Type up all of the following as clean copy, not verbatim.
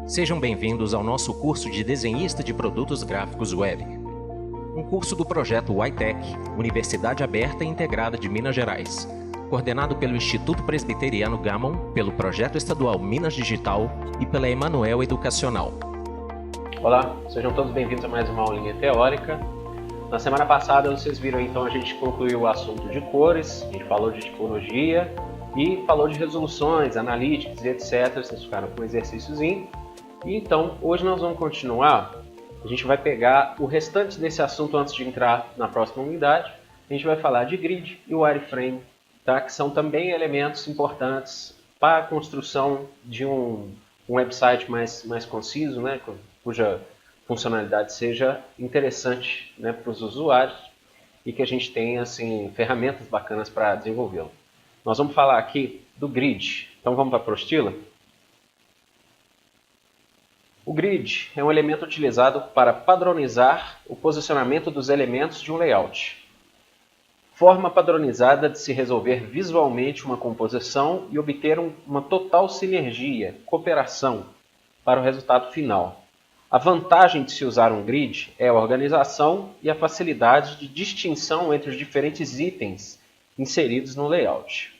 Sejam bem-vindos ao nosso curso de Desenhista de Produtos Gráficos Web. Um curso do projeto YTech, Universidade Aberta e Integrada de Minas Gerais, coordenado pelo Instituto Presbiteriano Gammon, pelo Projeto Estadual Minas Digital e pela Emanuel Educacional. Olá, sejam todos bem-vindos a mais uma aulinha teórica. Na semana passada vocês viram então a gente concluiu o assunto de cores, a gente falou de tipologia e falou de resoluções, analíticas e etc. Vocês ficaram com um exercíciozinho. E então, hoje nós vamos continuar, a gente vai pegar o restante desse assunto antes de entrar na próxima unidade. A gente vai falar de grid e wireframe, tá? Que são também elementos importantes para a construção de um website mais conciso, né? Cuja funcionalidade seja interessante, né, para os usuários e que a gente tenha assim, ferramentas bacanas para desenvolvê-lo. Nós vamos falar aqui do grid, então vamos para a apostila? O grid é um elemento utilizado para padronizar o posicionamento dos elementos de um layout. Forma padronizada de se resolver visualmente uma composição e obter uma total sinergia, cooperação, para o resultado final. A vantagem de se usar um grid é a organização e a facilidade de distinção entre os diferentes itens inseridos no layout.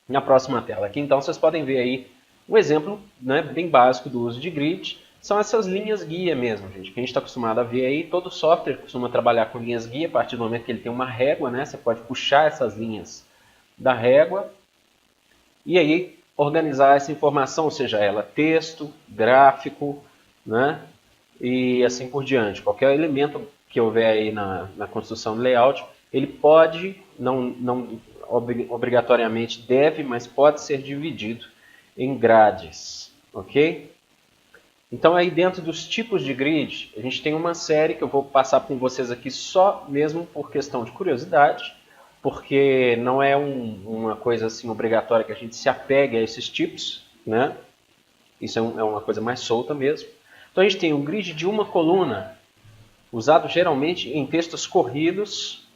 Na próxima tela aqui, então, vocês podem ver aí um exemplo, né, bem básico do uso de grid. São essas linhas guia mesmo, gente, que a gente está acostumado a ver aí. Todo software costuma trabalhar com linhas guia a partir do momento que ele tem uma régua, né? Você pode puxar essas linhas da régua e aí organizar essa informação, seja ela texto, gráfico, né? E assim por diante. Qualquer elemento que houver aí na construção do layout, ele pode, não obrigatoriamente deve, mas pode ser dividido em grades, ok? Então, aí dentro dos tipos de grid, a gente tem uma série que eu vou passar com vocês aqui só mesmo por questão de curiosidade, porque não é uma coisa assim obrigatória que a gente se apegue a esses tipos, né? Isso é uma coisa mais solta mesmo. Então, a gente tem um grid de uma coluna, usado geralmente em textos corridos,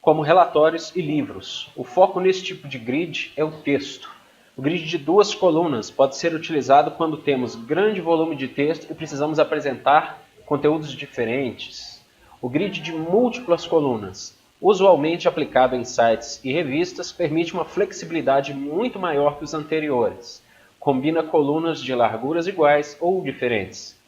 como relatórios e livros. O foco nesse tipo de grid é o texto. O grid de duas colunas pode ser utilizado quando temos grande volume de texto e precisamos apresentar conteúdos diferentes. O grid de múltiplas colunas, usualmente aplicado em sites e revistas, permite uma flexibilidade muito maior que os anteriores. Combina colunas de larguras iguais ou diferentes.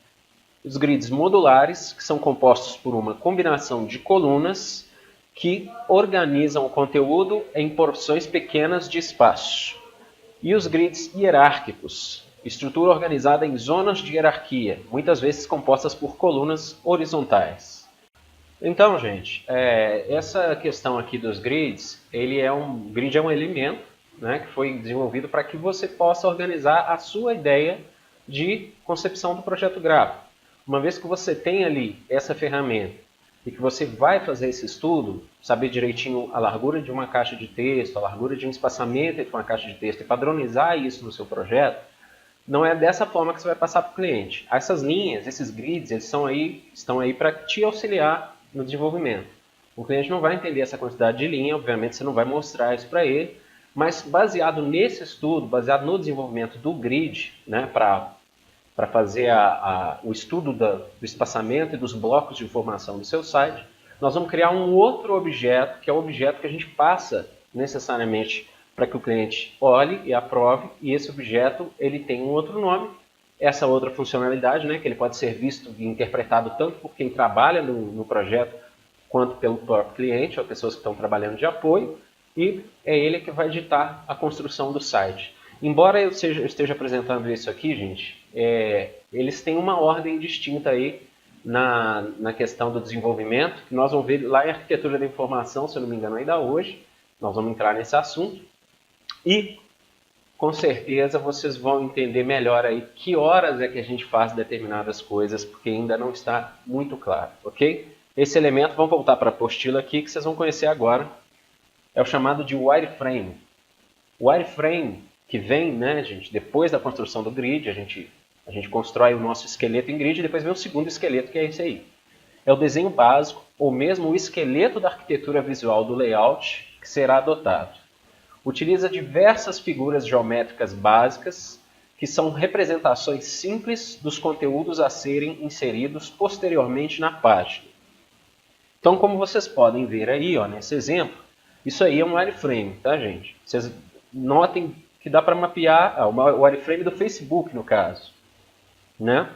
Os grids modulares, que são compostos por uma combinação de colunas que organizam o conteúdo em porções pequenas de espaço. E os grids hierárquicos, estrutura organizada em zonas de hierarquia, muitas vezes compostas por colunas horizontais. Então, gente, essa questão aqui dos grids, grid é um elemento, né, que foi desenvolvido para que você possa organizar a sua ideia de concepção do projeto gráfico. Uma vez que você tem ali essa ferramenta e que você vai fazer esse estudo, saber direitinho a largura de uma caixa de texto, a largura de um espaçamento entre uma caixa de texto e padronizar isso no seu projeto, não é dessa forma que você vai passar para o cliente. Essas linhas, esses grids, eles estão aí para te auxiliar no desenvolvimento. O cliente não vai entender essa quantidade de linha, obviamente você não vai mostrar isso para ele, mas baseado nesse estudo, baseado no desenvolvimento do grid, né, para fazer o estudo do espaçamento e dos blocos de informação do seu site, nós vamos criar um outro objeto, que é o objeto que a gente passa necessariamente para que o cliente olhe e aprove, e esse objeto ele tem um outro nome, essa outra funcionalidade, né, que ele pode ser visto e interpretado tanto por quem trabalha no projeto, quanto pelo próprio cliente, ou pessoas que estão trabalhando de apoio, e é ele que vai ditar a construção do site. Embora eu esteja apresentando isso aqui, gente, eles têm uma ordem distinta aí na questão do desenvolvimento, que nós vamos ver lá em Arquitetura da Informação, se eu não me engano, ainda hoje. Nós vamos entrar nesse assunto. E, com certeza, vocês vão entender melhor aí que horas é que a gente faz determinadas coisas, porque ainda não está muito claro, ok? Esse elemento, vamos voltar para a apostila aqui, que vocês vão conhecer agora, é o chamado de wireframe. O wireframe que vem, né, gente, depois da construção do grid, a gente constrói o nosso esqueleto em grid e depois vem o segundo esqueleto, que é esse aí. É o desenho básico, ou mesmo o esqueleto da arquitetura visual do layout que será adotado. Utiliza diversas figuras geométricas básicas que são representações simples dos conteúdos a serem inseridos posteriormente na página. Então, como vocês podem ver aí, ó, nesse exemplo, isso aí é um wireframe, tá, gente? Vocês notem que dá para mapear o wireframe do Facebook, no caso, né?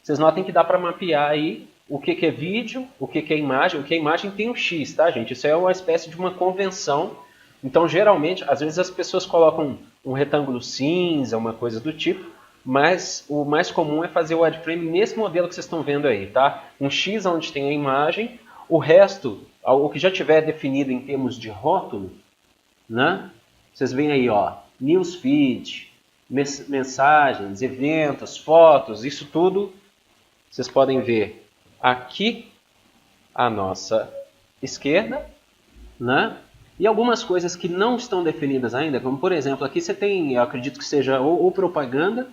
Vocês notem que dá para mapear aí o que é vídeo, o que é imagem. O que é imagem tem um X, tá, gente? Isso é uma espécie de uma convenção. Então, geralmente, às vezes as pessoas colocam um retângulo cinza, uma coisa do tipo, mas o mais comum é fazer o wireframe nesse modelo que vocês estão vendo aí, tá? Um X onde tem a imagem, o resto, o que já tiver definido em termos de rótulo, né? Vocês veem aí, ó, newsfeed, mensagens, eventos, fotos, isso tudo vocês podem ver aqui à nossa esquerda, né? E algumas coisas que não estão definidas ainda, como por exemplo, aqui você tem, eu acredito que seja ou propaganda,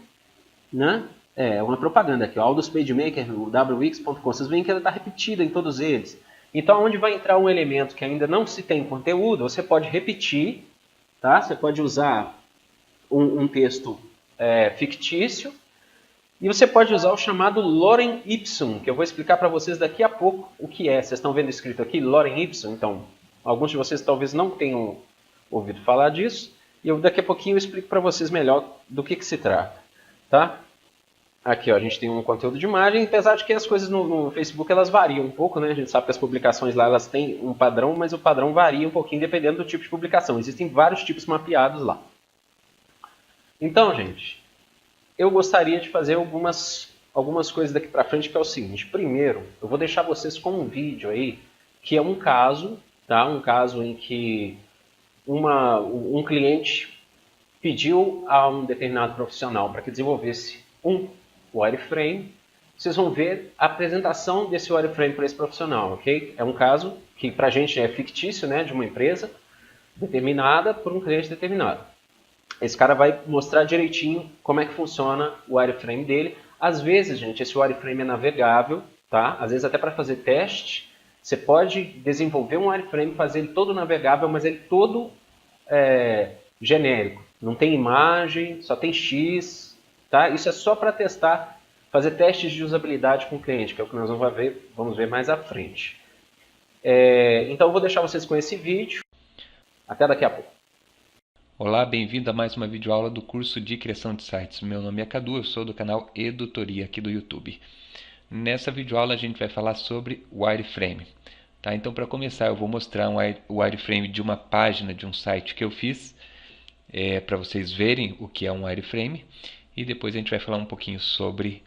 né? É uma propaganda aqui, ó, Aldous PageMaker, o wix.com, vocês veem que ela está repetida em todos eles. Então, onde vai entrar um elemento que ainda não se tem conteúdo, você pode repetir, tá? Você pode usar um texto fictício, e você pode usar o chamado lorem ipsum, que eu vou explicar para vocês daqui a pouco o que é. Vocês estão vendo escrito aqui, lorem ipsum? Então, alguns de vocês talvez não tenham ouvido falar disso, e daqui a pouquinho eu explico para vocês melhor do que se trata, tá? Aqui, ó, a gente tem um conteúdo de imagem, apesar de que as coisas no Facebook elas variam um pouco, né? A gente sabe que as publicações lá elas têm um padrão, mas o padrão varia um pouquinho dependendo do tipo de publicação. Existem vários tipos mapeados lá. Então, gente, eu gostaria de fazer algumas coisas daqui para frente, que é o seguinte. Primeiro, eu vou deixar vocês com um vídeo aí, que é um caso, tá? Um caso em que um cliente pediu a um determinado profissional para que desenvolvesse um wireframe. Vocês vão ver a apresentação desse wireframe para esse profissional, ok? É um caso que para a gente é fictício, né? De uma empresa determinada por um cliente determinado. Esse cara vai mostrar direitinho como é que funciona o wireframe dele. Às vezes, gente, esse wireframe é navegável, tá? Às vezes até para fazer teste, você pode desenvolver um wireframe, fazer ele todo navegável, mas ele todo genérico. Não tem imagem, só tem X, tá? Isso é só para testar, fazer testes de usabilidade com o cliente, que é o que nós vamos ver mais à frente. Então eu vou deixar vocês com esse vídeo. Até daqui a pouco. Olá, bem-vindo a mais uma videoaula do curso de criação de sites. Meu nome é Cadu, eu sou do canal Edutoria aqui do YouTube. Nessa videoaula a gente vai falar sobre wireframe. Tá? Então, para começar, eu vou mostrar o wireframe de uma página de um site que eu fiz, para vocês verem o que é um wireframe, e depois a gente vai falar um pouquinho sobre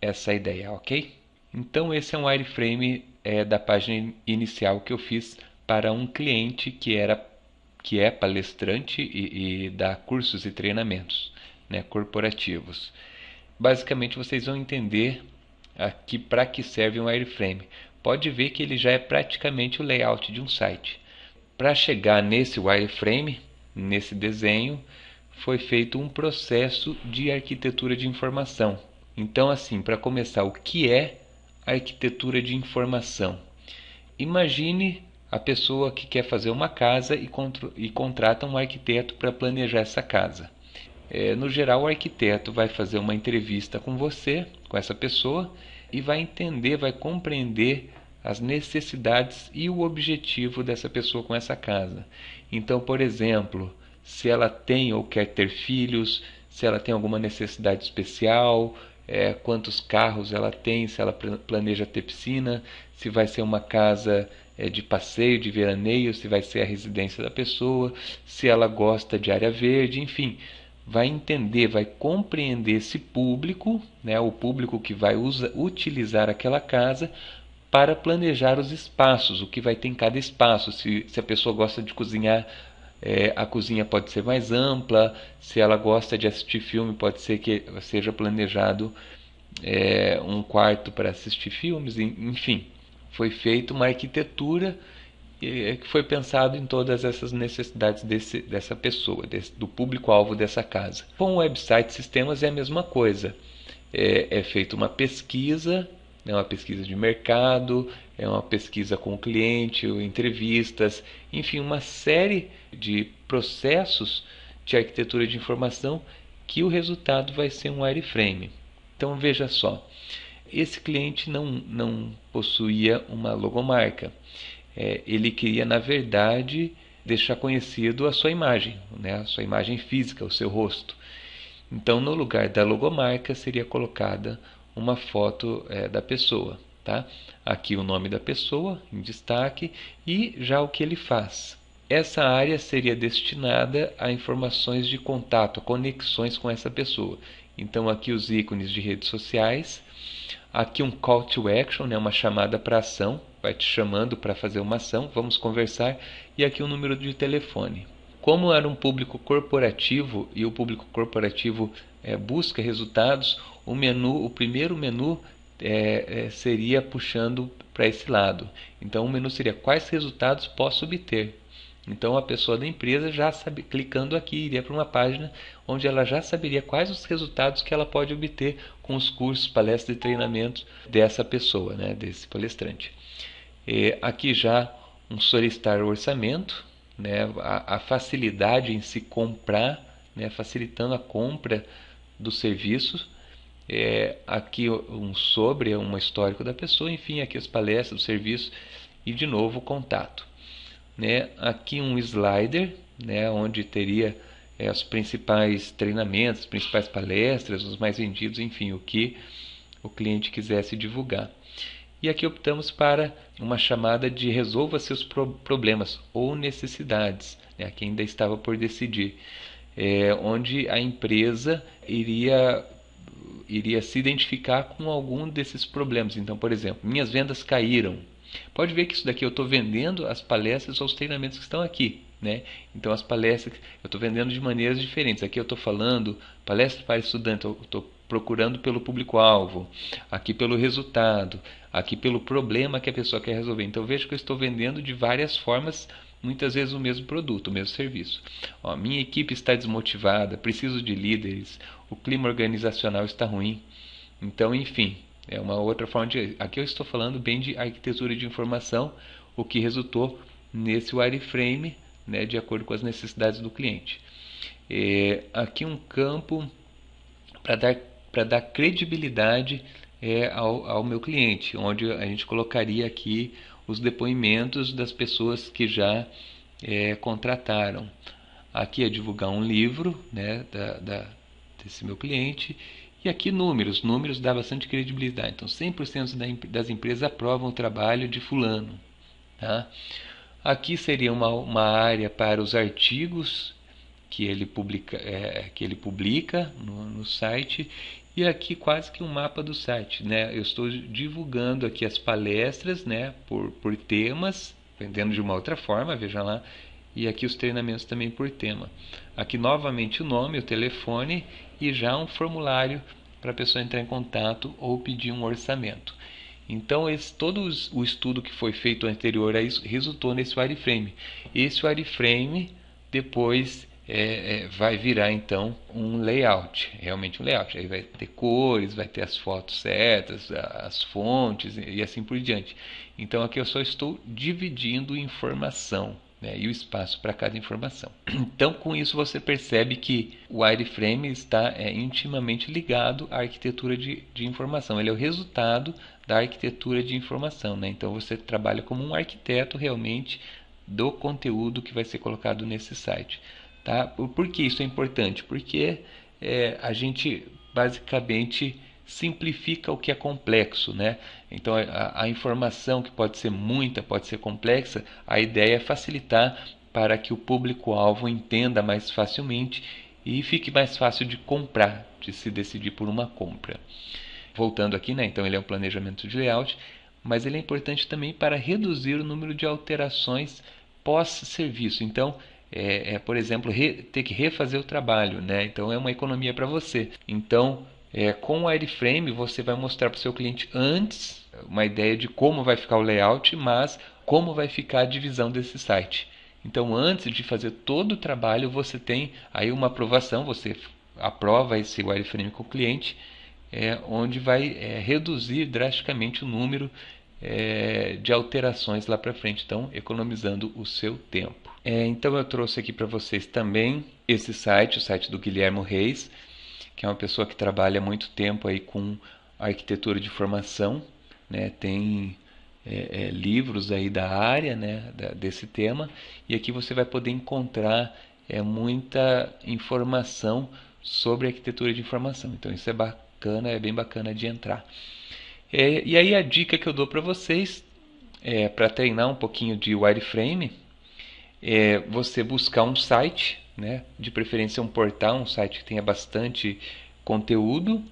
essa ideia, ok? Então, esse é um wireframe da página inicial que eu fiz para um cliente que é palestrante e dá cursos e treinamentos, né, corporativos. Basicamente, vocês vão entender aqui para que serve um wireframe. Pode ver que ele já é praticamente o layout de um site. Para chegar nesse wireframe, nesse desenho, foi feito um processo de arquitetura de informação. Então, assim, para começar, o que é arquitetura de informação? Imagine a pessoa que quer fazer uma casa e contrata um arquiteto para planejar essa casa. No geral, o arquiteto vai fazer uma entrevista com você, com essa pessoa, e vai entender, vai compreender as necessidades e o objetivo dessa pessoa com essa casa. Então, por exemplo, se ela tem ou quer ter filhos, se ela tem alguma necessidade especial, quantos carros ela tem, se ela planeja ter piscina, se vai ser uma casa de passeio, de veraneio, se vai ser a residência da pessoa, se ela gosta de área verde, enfim, vai entender, vai compreender esse público, né, o público que vai utilizar aquela casa para planejar os espaços, o que vai ter em cada espaço. Se a pessoa gosta de cozinhar, a cozinha pode ser mais ampla. Se ela gosta de assistir filme, pode ser que seja planejado um quarto para assistir filmes. Enfim, foi feita uma arquitetura que foi pensado em todas essas necessidades dessa pessoa, do público-alvo dessa casa. Com o website sistemas é a mesma coisa. É feita uma pesquisa, uma pesquisa de mercado, uma pesquisa com o cliente, entrevistas, enfim, uma série de processos de arquitetura de informação que o resultado vai ser um wireframe. Então veja só, esse cliente não possuía uma logomarca. Ele queria, na verdade, deixar conhecido a sua imagem, né? A sua imagem física, o seu rosto. Então, no lugar da logomarca, seria colocada uma foto da pessoa. Tá? Aqui o nome da pessoa em destaque e já o que ele faz. Essa área seria destinada a informações de contato, a conexões com essa pessoa. Então aqui os ícones de redes sociais, aqui um call to action, né, uma chamada para ação, vai te chamando para fazer uma ação, vamos conversar, e aqui o número de telefone. Como era um público corporativo e o público corporativo busca resultados, o primeiro menu seria puxando para esse lado. Então o menu seria quais resultados posso obter. Então a pessoa da empresa já sabe, clicando aqui, iria para uma página onde ela já saberia quais os resultados que ela pode obter com os cursos, palestras e treinamentos dessa pessoa, né, desse palestrante. Aqui já um solicitar orçamento, né, a facilidade em se comprar, né, facilitando a compra do serviço. Aqui um sobre, um histórico da pessoa, enfim, aqui as palestras, o serviço e de novo o contato. Né? Aqui um slider, né, onde teria os principais treinamentos, as principais palestras, os mais vendidos, enfim, o que o cliente quisesse divulgar. E aqui optamos para uma chamada de resolva seus problemas ou necessidades, né, que ainda estava por decidir, onde a empresa iria se identificar com algum desses problemas. Então, por exemplo, minhas vendas caíram. Pode ver que isso daqui eu estou vendendo as palestras ou os treinamentos que estão aqui, né? Então as palestras eu estou vendendo de maneiras diferentes. Aqui eu estou falando palestra para estudante, eu estou procurando pelo público-alvo, aqui pelo resultado, aqui pelo problema que a pessoa quer resolver. Então veja que eu estou vendendo de várias formas, muitas vezes o mesmo produto, o mesmo serviço. Minha equipe está desmotivada, preciso de líderes, o clima organizacional está ruim. Então, enfim, é uma outra forma de... Aqui eu estou falando bem de arquitetura de informação, o que resultou nesse wireframe, né, de acordo com as necessidades do cliente. Aqui um campo para dar credibilidade ao meu cliente, onde a gente colocaria aqui os depoimentos das pessoas que já contrataram. Aqui é divulgar um livro, né, desse meu cliente. E aqui números dá bastante credibilidade. Então 100% das empresas aprovam o trabalho de fulano. Tá? Aqui seria uma área para os artigos que ele publica no site. E aqui quase que um mapa do site, né? Eu estou divulgando aqui as palestras, né, por temas, vendendo de uma outra forma, veja lá. E aqui os treinamentos também por tema. Aqui novamente o nome, o telefone e já um formulário para a pessoa entrar em contato ou pedir um orçamento. Então todo o estudo que foi feito anterior a isso resultou nesse wireframe. Esse wireframe depois vai virar então um layout, realmente um layout. Aí vai ter cores, vai ter as fotos certas, as fontes e assim por diante. Então aqui eu só estou dividindo informação, né, e o espaço para cada informação. Então com isso você percebe que o wireframe está intimamente ligado à arquitetura de informação. Ele é o resultado da arquitetura de informação, né? Então você trabalha como um arquiteto realmente do conteúdo que vai ser colocado nesse site. Tá? Por que isso é importante? Porque a gente basicamente simplifica o que é complexo, né? Então a informação que pode ser muita, pode ser complexa, a ideia é facilitar para que o público-alvo entenda mais facilmente e fique mais fácil de comprar, de se decidir por uma compra. Voltando aqui, né? Então ele é um planejamento de layout, mas ele é importante também para reduzir o número de alterações pós-serviço. Então por exemplo, ter que refazer o trabalho, né? Então é uma economia para você. Então com o wireframe você vai mostrar para o seu cliente antes uma ideia de como vai ficar o layout, mas como vai ficar a divisão desse site. Então antes de fazer todo o trabalho você tem aí uma aprovação, você aprova esse wireframe com o cliente, onde vai reduzir drasticamente o número de alterações lá para frente, então economizando o seu tempo. Então eu trouxe aqui para vocês também esse site, o site do Guilhermo Reis. que é uma pessoa que trabalha há muito tempo aí com arquitetura de informação, né? Tem livros aí da área, né, desse tema, e aqui você vai poder encontrar muita informação sobre arquitetura de informação. Então isso é bacana, é bem bacana de entrar. E aí a dica que eu dou para vocês para treinar um pouquinho de wireframe é você buscar um site, né, de preferência um portal, um site que tenha bastante conteúdo,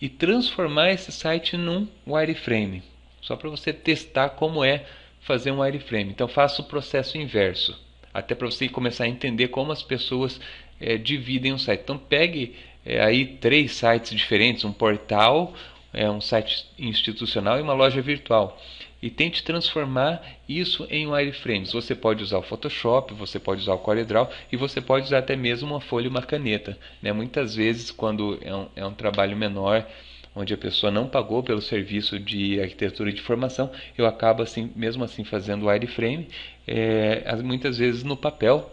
e transformar esse site num wireframe, só para você testar como é fazer um wireframe. Então faça o processo inverso, até para você começar a entender como as pessoas dividem um site. Então pegue aí 3 sites diferentes, um portal, um site institucional e uma loja virtual, e tente transformar isso em wireframes. Você pode usar o Photoshop, você pode usar o CorelDRAW e você pode usar até mesmo uma folha e uma caneta, né? Muitas vezes, quando é um trabalho menor, onde a pessoa não pagou pelo serviço de arquitetura de formação, eu acabo assim, mesmo assim fazendo wireframe, muitas vezes no papel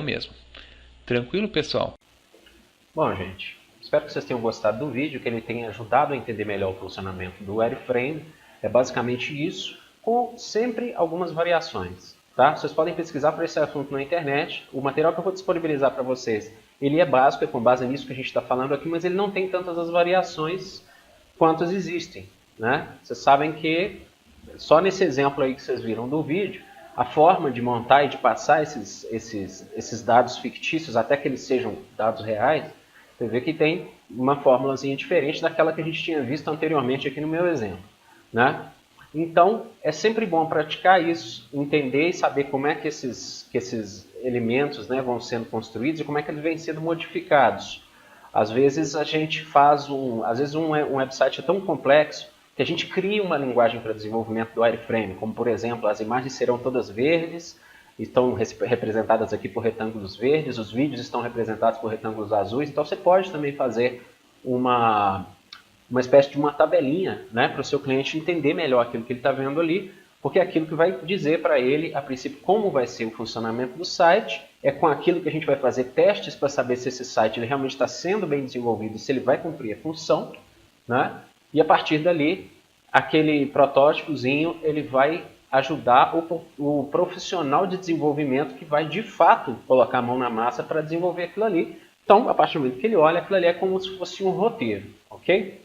mesmo. Tranquilo, pessoal? Bom, gente, espero que vocês tenham gostado do vídeo, que ele tenha ajudado a entender melhor o funcionamento do wireframe. É basicamente isso, com sempre algumas variações. Tá? Vocês podem pesquisar por esse assunto na internet. O material que eu vou disponibilizar para vocês, ele é básico, é com base nisso que a gente está falando aqui, mas ele não tem tantas as variações quantas existem. Né? Vocês sabem que, só nesse exemplo aí que vocês viram do vídeo, a forma de montar e de passar esses dados fictícios até que eles sejam dados reais, você vê que tem uma fórmulazinha diferente daquela que a gente tinha visto anteriormente aqui no meu exemplo. Né? Então, é sempre bom praticar isso, entender e saber como é que esses elementos, né, vão sendo construídos e como é que eles vêm sendo modificados. Às vezes a gente faz um website é tão complexo que a gente cria uma linguagem para desenvolvimento do wireframe, como por exemplo, as imagens serão todas verdes, estão representadas aqui por retângulos verdes, os vídeos estão representados por retângulos azuis, então você pode também fazer uma espécie de uma tabelinha, né, para o seu cliente entender melhor aquilo que ele está vendo ali, porque é aquilo que vai dizer para ele, a princípio, como vai ser o funcionamento do site, é com aquilo que a gente vai fazer testes para saber se esse site ele realmente está sendo bem desenvolvido, se ele vai cumprir a função, né? E a partir dali, aquele protótipozinho ele vai ajudar o profissional de desenvolvimento que vai de fato colocar a mão na massa para desenvolver aquilo ali. Então, a partir do momento que ele olha, aquilo ali é como se fosse um roteiro, ok?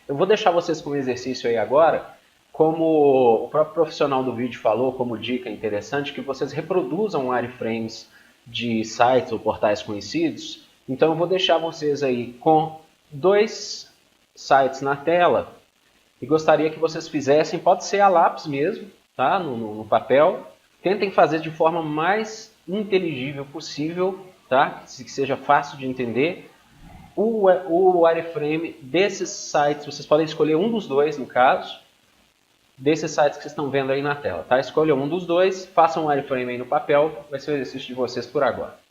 Eu vou deixar vocês com um exercício aí agora, como o próprio profissional do vídeo falou, como dica interessante, que vocês reproduzam wireframes de sites ou portais conhecidos. Então eu vou deixar vocês aí com 2 sites na tela e gostaria que vocês fizessem, pode ser a lápis mesmo, tá? no papel. Tentem fazer de forma mais inteligível possível, tá? Que seja fácil de entender. O wireframe desses sites, vocês podem escolher um dos dois, no caso, desses sites que vocês estão vendo aí na tela. Tá? Escolham um dos dois, façam um wireframe aí no papel, vai ser o exercício de vocês por agora.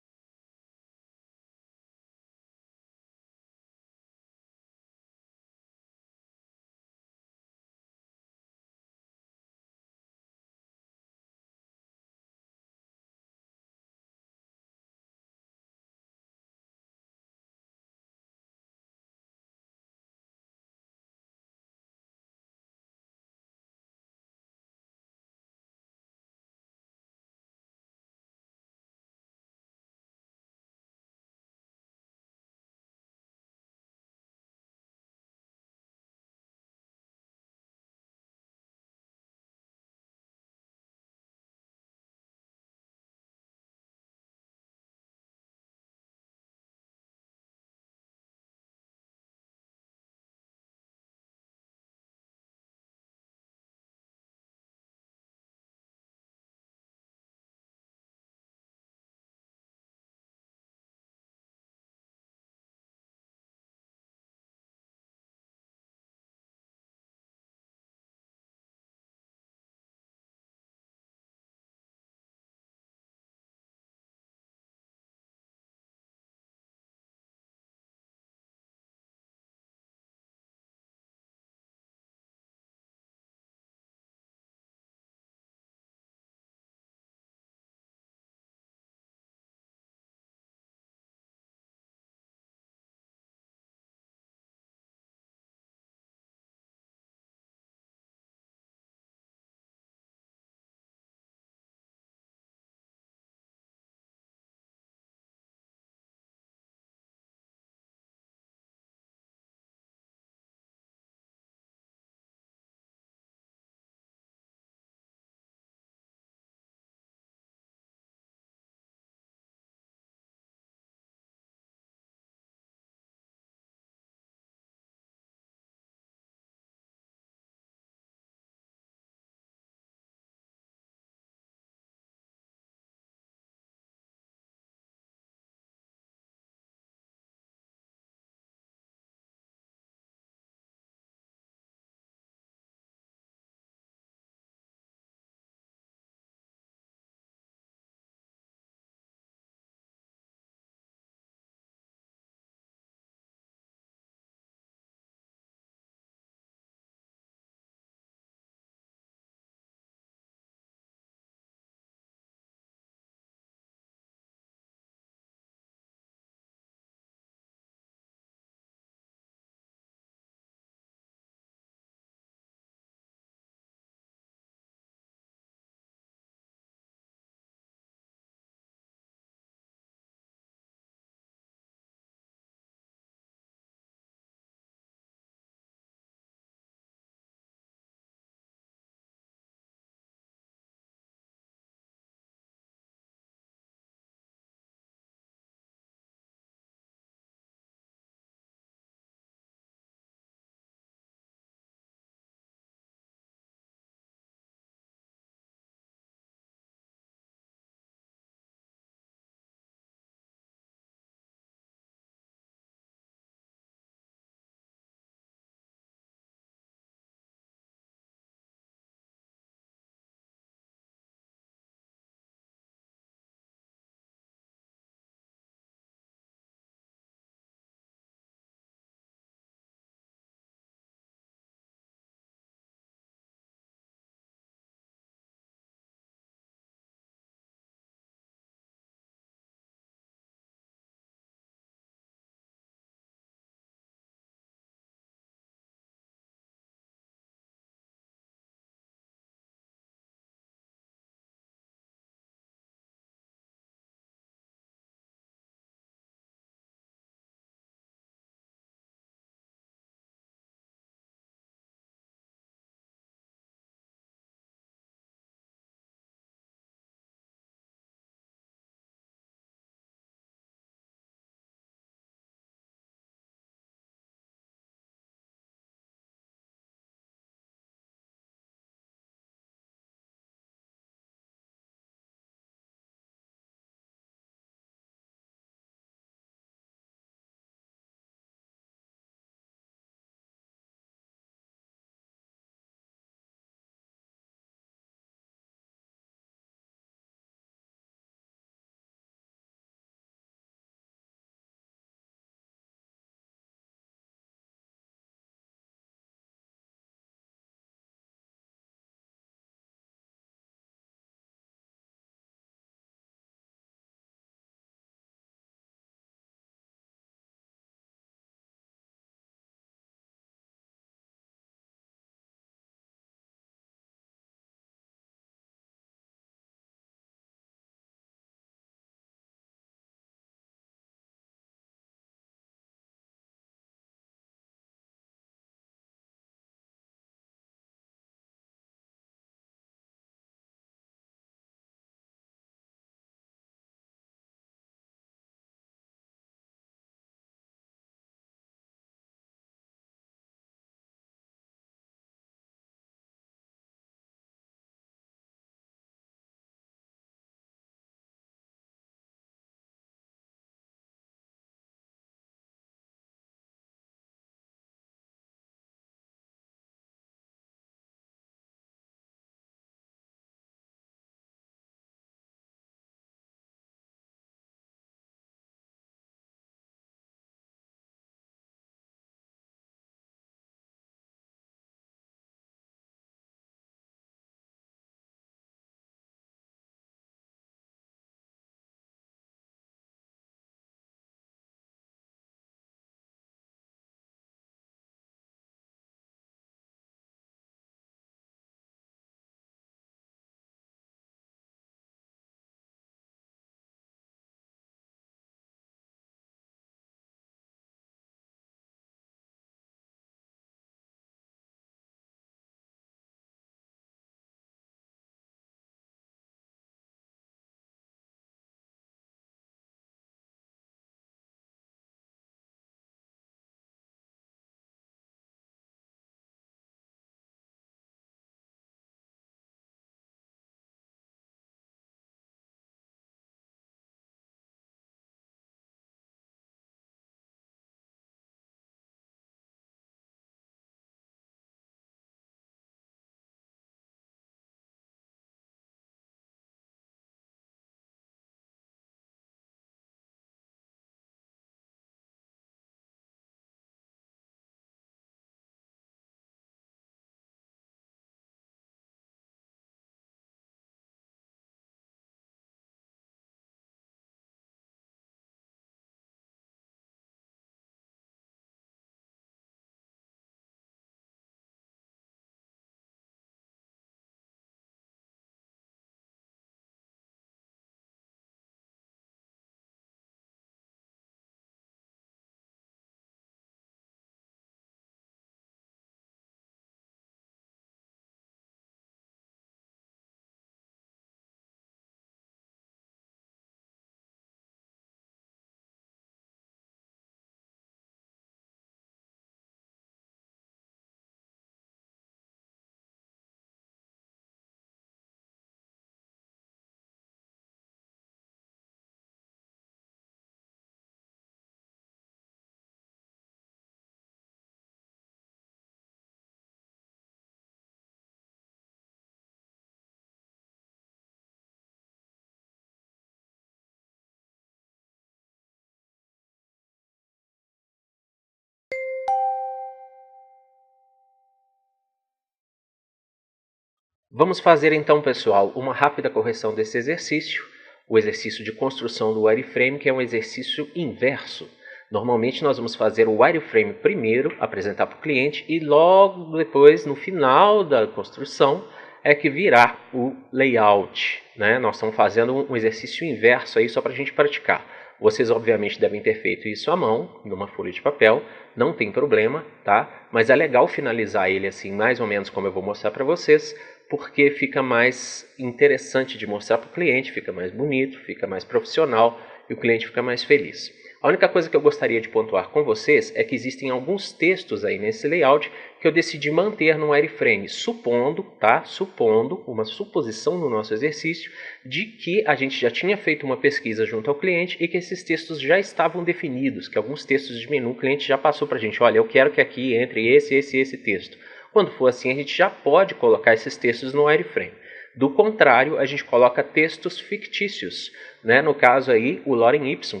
Vamos fazer então, pessoal, uma rápida correção desse exercício, o exercício de construção do wireframe, que é um exercício inverso. Normalmente nós vamos fazer o wireframe primeiro, apresentar para o cliente, e logo depois, no final da construção, é que virá o layout, né? Nós estamos fazendo um exercício inverso aí só para a gente praticar. Vocês obviamente devem ter feito isso à mão, numa folha de papel, não tem problema, tá? Mas é legal finalizar ele assim, mais ou menos como eu vou mostrar para vocês, porque fica mais interessante de mostrar para o cliente, fica mais bonito, fica mais profissional e o cliente fica mais feliz. A única coisa que eu gostaria de pontuar com vocês é que existem alguns textos aí nesse layout que eu decidi manter no wireframe, supondo, tá? Supondo, uma suposição no nosso exercício, de que a gente já tinha feito uma pesquisa junto ao cliente e que esses textos já estavam definidos, que alguns textos de menu o cliente já passou para a gente, olha, eu quero que aqui entre esse texto. Quando for assim, a gente já pode colocar esses textos no wireframe. Do contrário, a gente coloca textos fictícios, né? No caso aí, o lorem ipsum.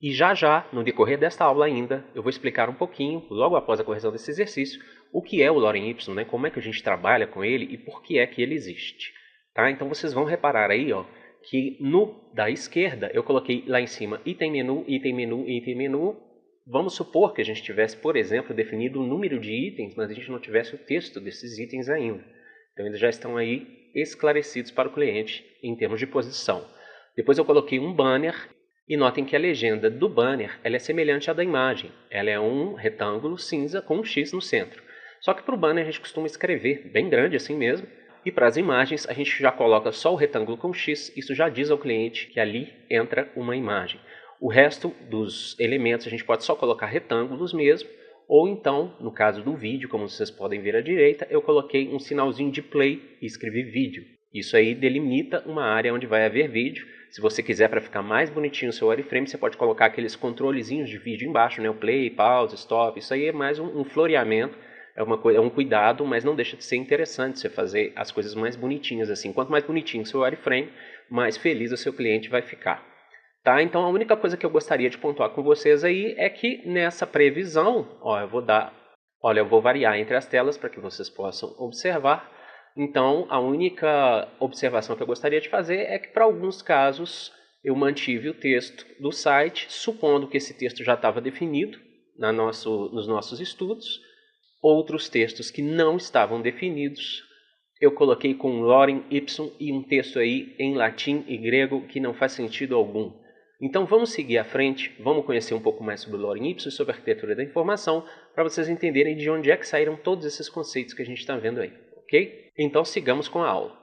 E já, no decorrer desta aula ainda, eu vou explicar um pouquinho, logo após a correção desse exercício, o que é o lorem ipsum, né? Como é que a gente trabalha com ele e por que é que ele existe. Tá? Então vocês vão reparar aí, ó, que no da esquerda eu coloquei lá em cima item menu, item menu, item menu. Vamos supor que a gente tivesse, por exemplo, definido o número de itens, mas a gente não tivesse o texto desses itens ainda. Então eles já estão aí esclarecidos para o cliente em termos de posição. Depois eu coloquei um banner. E notem que a legenda do banner ela é semelhante à da imagem. Ela é um retângulo cinza com um X no centro. Só que para o banner a gente costuma escrever bem grande assim mesmo. E para as imagens a gente já coloca só o retângulo com X. Isso já diz ao cliente que ali entra uma imagem. O resto dos elementos a gente pode só colocar retângulos mesmo. Ou então, no caso do vídeo, como vocês podem ver à direita, eu coloquei um sinalzinho de play e escrevi vídeo. Isso aí delimita uma área onde vai haver vídeo. Se você quiser, para ficar mais bonitinho o seu wireframe, você pode colocar aqueles controlezinhos de vídeo embaixo, né? O play, pause, stop. Isso aí é mais um floreamento, é um cuidado, mas não deixa de ser interessante você fazer as coisas mais bonitinhas assim. Quanto mais bonitinho o seu wireframe, mais feliz o seu cliente vai ficar. Tá? Então a única coisa que eu gostaria de pontuar com vocês aí é que nessa previsão, ó, eu vou variar entre as telas para que vocês possam observar. Então, a única observação que eu gostaria de fazer é que, para alguns casos, eu mantive o texto do site, supondo que esse texto já estava definido nos nossos estudos. Outros textos que não estavam definidos, eu coloquei com lorem ipsum e um texto aí em latim e grego que não faz sentido algum. Então, vamos seguir à frente, vamos conhecer um pouco mais sobre o lorem ipsum e sobre a arquitetura da informação, para vocês entenderem de onde é que saíram todos esses conceitos que a gente está vendo aí. Ok? Então sigamos com a aula.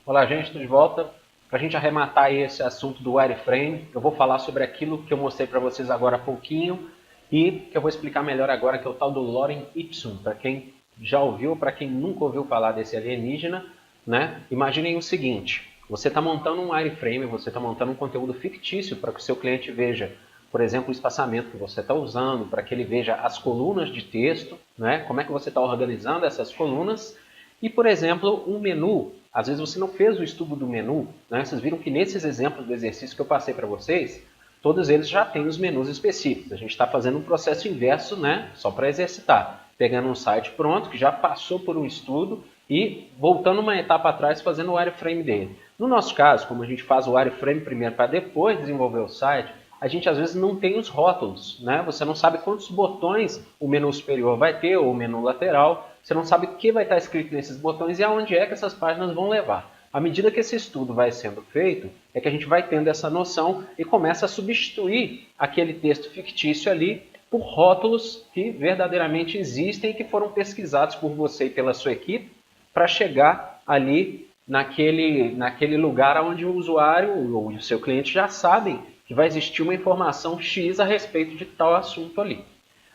Olá gente, estou de volta. Para a gente arrematar esse assunto do wireframe, eu vou falar sobre aquilo que eu mostrei para vocês agora há pouquinho e que eu vou explicar melhor agora, que é o tal do lorem ipsum. Para quem já ouviu, para quem nunca ouviu falar desse alienígena, né? Imaginem o seguinte, você está montando um wireframe, você está montando um conteúdo fictício para que o seu cliente veja, por exemplo, o espaçamento que você está usando, para que ele veja as colunas de texto, né? Como é que você está organizando essas colunas. E, por exemplo, um menu. Às vezes você não fez o estudo do menu, né? Vocês viram que nesses exemplos do exercício que eu passei para vocês, todos eles já têm os menus específicos. A gente está fazendo um processo inverso, né? Só para exercitar. Pegando um site pronto, que já passou por um estudo, e voltando uma etapa atrás, fazendo o wireframe dele. No nosso caso, como a gente faz o wireframe primeiro para depois desenvolver o site, a gente às vezes não tem os rótulos, né? Você não sabe quantos botões o menu superior vai ter ou o menu lateral. Você não sabe o que vai estar escrito nesses botões e aonde é que essas páginas vão levar. À medida que esse estudo vai sendo feito, é que a gente vai tendo essa noção e começa a substituir aquele texto fictício ali por rótulos que verdadeiramente existem e que foram pesquisados por você e pela sua equipe para chegar ali naquele lugar onde o usuário ou o seu cliente já sabem que vai existir uma informação X a respeito de tal assunto ali.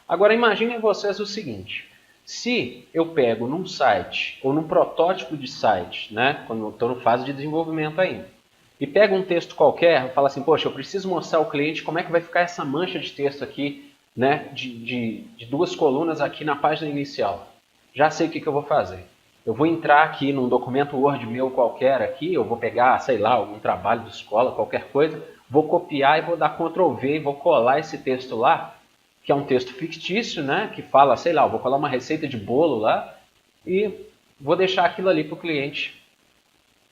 Agora imaginem vocês o seguinte, se eu pego num site ou num protótipo de site, né, quando eu estou na fase de desenvolvimento ainda, e pego um texto qualquer e falo assim, poxa, eu preciso mostrar ao cliente como é que vai ficar essa mancha de texto aqui, né, de duas colunas aqui na página inicial. Já sei o que eu vou fazer. Eu vou entrar aqui num documento Word meu qualquer aqui, eu vou pegar, sei lá, algum trabalho de escola, qualquer coisa, vou copiar e vou dar Ctrl V e vou colar esse texto lá, que é um texto fictício, né? Que fala, sei lá, eu vou colar uma receita de bolo lá e vou deixar aquilo ali para o cliente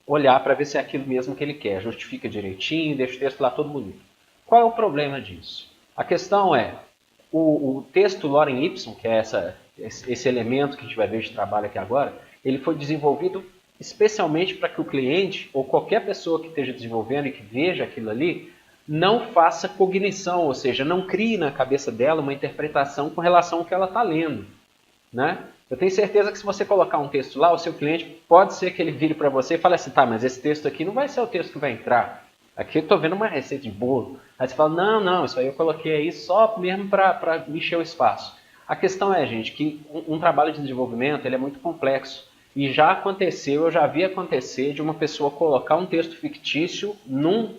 olhar para ver se é aquilo mesmo que ele quer. Justifica direitinho, deixa o texto lá todo bonito. Qual é o problema disso? A questão é, o texto lorem ipsum, que é esse elemento que a gente vai ver de trabalho aqui agora, ele foi desenvolvido especialmente para que o cliente, ou qualquer pessoa que esteja desenvolvendo e que veja aquilo ali, não faça cognição, ou seja, não crie na cabeça dela uma interpretação com relação ao que ela está lendo, né? Eu tenho certeza que se você colocar um texto lá, o seu cliente pode ser que ele vire para você e fale assim, tá, mas esse texto aqui não vai ser o texto que vai entrar. Aqui eu estou vendo uma receita de bolo. Aí você fala, não, isso aí eu coloquei aí só mesmo para encher o espaço. A questão é, gente, que um trabalho de desenvolvimento ele é muito complexo. E já aconteceu, eu já vi acontecer de uma pessoa colocar um texto fictício num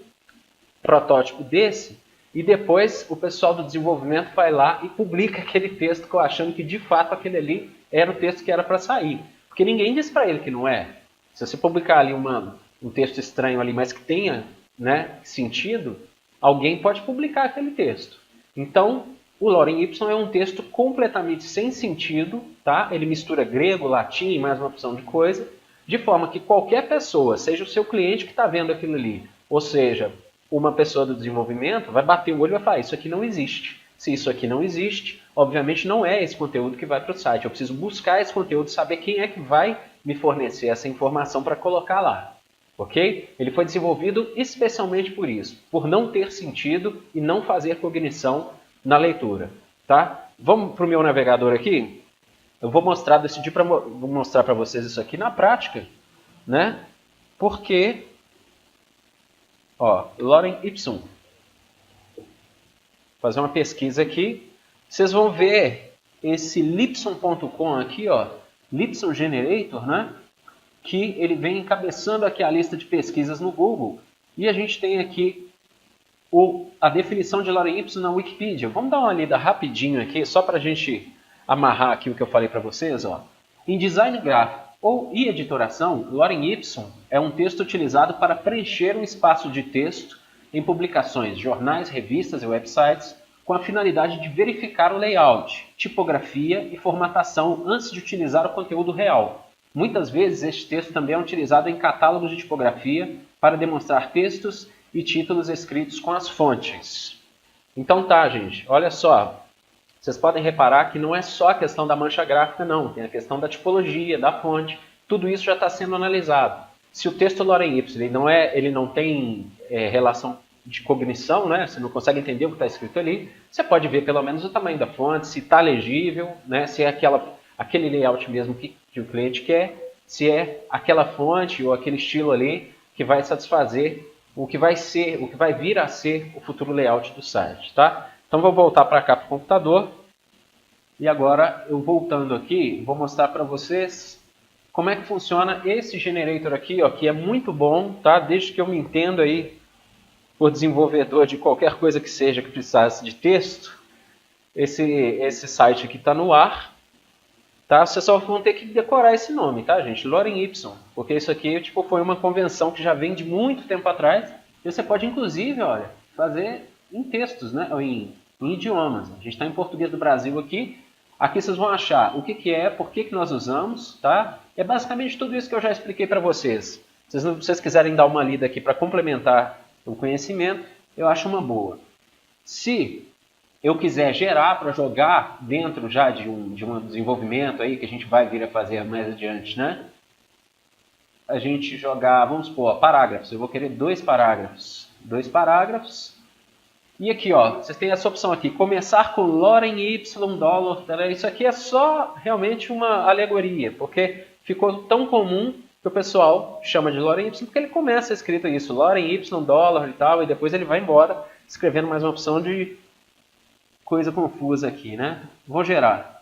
protótipo desse e depois o pessoal do desenvolvimento vai lá e publica aquele texto achando que de fato aquele ali era o texto que era para sair. Porque ninguém diz para ele que não é. Se você publicar ali um texto estranho ali, mas que tenha, né, sentido, alguém pode publicar aquele texto. Então, o lorem ipsum é um texto completamente sem sentido, tá? Ele mistura grego, latim e mais uma opção de coisa, de forma que qualquer pessoa, seja o seu cliente que está vendo aquilo ali, ou seja, uma pessoa do desenvolvimento, vai bater o olho e vai falar, isso aqui não existe. Se isso aqui não existe, obviamente não é esse conteúdo que vai para o site. Eu preciso buscar esse conteúdo, saber quem é que vai me fornecer essa informação para colocar lá. Ok? Ele foi desenvolvido especialmente por isso, por não ter sentido e não fazer cognição na leitura. Tá? Vamos para o meu navegador aqui? Eu vou mostrar, vou mostrar para vocês isso aqui na prática, né? Porque, ó, lorem ipsum. Fazer uma pesquisa aqui, vocês vão ver esse lipsum.com aqui, ó, Lipsum Generator, né? Que ele vem encabeçando aqui a lista de pesquisas no Google. E a gente tem aqui a definição de lorem ipsum na Wikipedia. Vamos dar uma lida rapidinho aqui, só para a gente amarrar aqui o que eu falei para vocês. Ó. Em design gráfico e editoração, lorem ipsum é um texto utilizado para preencher um espaço de texto em publicações, jornais, revistas e websites, com a finalidade de verificar o layout, tipografia e formatação antes de utilizar o conteúdo real. Muitas vezes este texto também é utilizado em catálogos de tipografia para demonstrar textos e títulos escritos com as fontes. Então tá, gente, olha só. Vocês podem reparar que não é só a questão da mancha gráfica, não. Tem a questão da tipologia, da fonte. Tudo isso já está sendo analisado. Se o texto lorem ipsum ele não tem relação de cognição, né? Você não consegue entender o que está escrito ali, você pode ver pelo menos o tamanho da fonte, se está legível, né? Se é aquele layout mesmo que o cliente quer, se é aquela fonte ou aquele estilo ali que vai satisfazer o que vai vir a ser o futuro layout do site, tá? Então vou voltar para cá para o computador e agora eu voltando aqui, vou mostrar para vocês como é que funciona esse generator aqui, ó, que é muito bom, tá? Desde que eu me entendo aí por desenvolvedor de qualquer coisa que seja que precisasse de texto, esse site aqui está no ar, tá? Vocês só vão ter que decorar esse nome, tá, gente? Lorem ipsum, porque isso aqui tipo, foi uma convenção que já vem de muito tempo atrás, e você pode inclusive, olha, fazer em textos, né? Ou em idiomas. A gente está em português do Brasil aqui. Aqui vocês vão achar o que é, por que nós usamos, tá? É basicamente tudo isso que eu já expliquei para vocês. Se vocês quiserem dar uma lida aqui para complementar o conhecimento, eu acho uma boa. Se eu quiser gerar para jogar dentro já de um desenvolvimento aí que a gente vai vir a fazer mais adiante, né? A gente jogar, vamos supor, parágrafos. Eu vou querer 2 parágrafos. 2 parágrafos. E aqui, ó, vocês têm essa opção aqui, começar com lorem ipsum $. Isso aqui é só realmente uma alegoria, porque ficou tão comum que o pessoal chama de lorem ipsum, porque ele começa escrito isso, lorem ipsum $, e tal, e depois ele vai embora escrevendo mais uma opção de coisa confusa aqui, né? Vou gerar.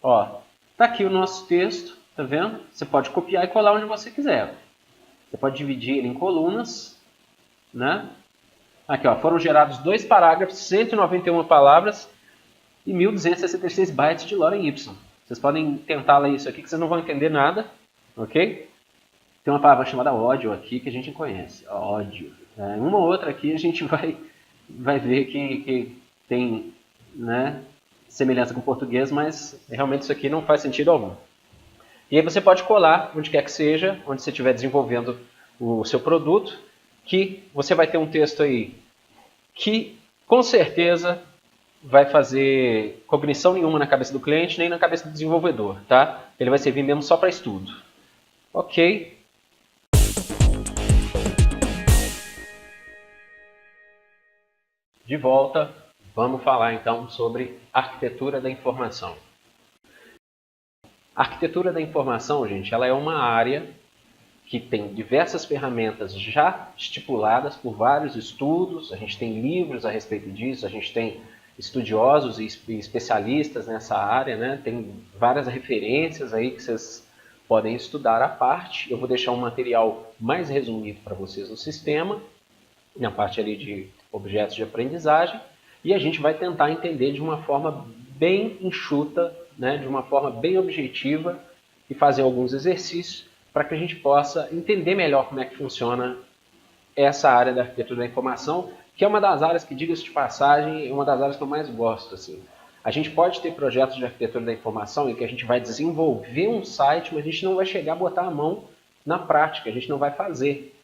Ó, tá aqui o nosso texto, tá vendo? Você pode copiar e colar onde você quiser. Você pode dividir ele em colunas, né? Aqui, ó, foram gerados 2 parágrafos, 191 palavras e 1266 bytes de lorem ipsum. Vocês podem tentar ler isso aqui que vocês não vão entender nada, ok? Tem uma palavra chamada ódio aqui que a gente conhece, ódio. Uma ou outra aqui a gente vai ver que tem, né, semelhança com o português, mas realmente isso aqui não faz sentido algum. E aí você pode colar onde quer que seja, onde você estiver desenvolvendo o seu produto, que você vai ter um texto aí que com certeza vai fazer cognição nenhuma na cabeça do cliente, nem na cabeça do desenvolvedor, tá? Ele vai servir mesmo só para estudo. Ok. De volta, vamos falar então sobre arquitetura da informação. A arquitetura da informação, gente, ela é uma área que tem diversas ferramentas já estipuladas por vários estudos, a gente tem livros a respeito disso, a gente tem estudiosos e especialistas nessa área, né? Tem várias referências aí que vocês podem estudar à parte. Eu vou deixar um material mais resumido para vocês no sistema, na parte ali de objetos de aprendizagem, e a gente vai tentar entender de uma forma bem enxuta, né? De uma forma bem objetiva e fazer alguns exercícios para que a gente possa entender melhor como é que funciona essa área da arquitetura da informação, que é uma das áreas que, diga-se de passagem, é uma das áreas que eu mais gosto. Assim. A gente pode ter projetos de arquitetura da informação em que a gente vai desenvolver um site, mas a gente não vai chegar a botar a mão na prática, a gente não vai fazer.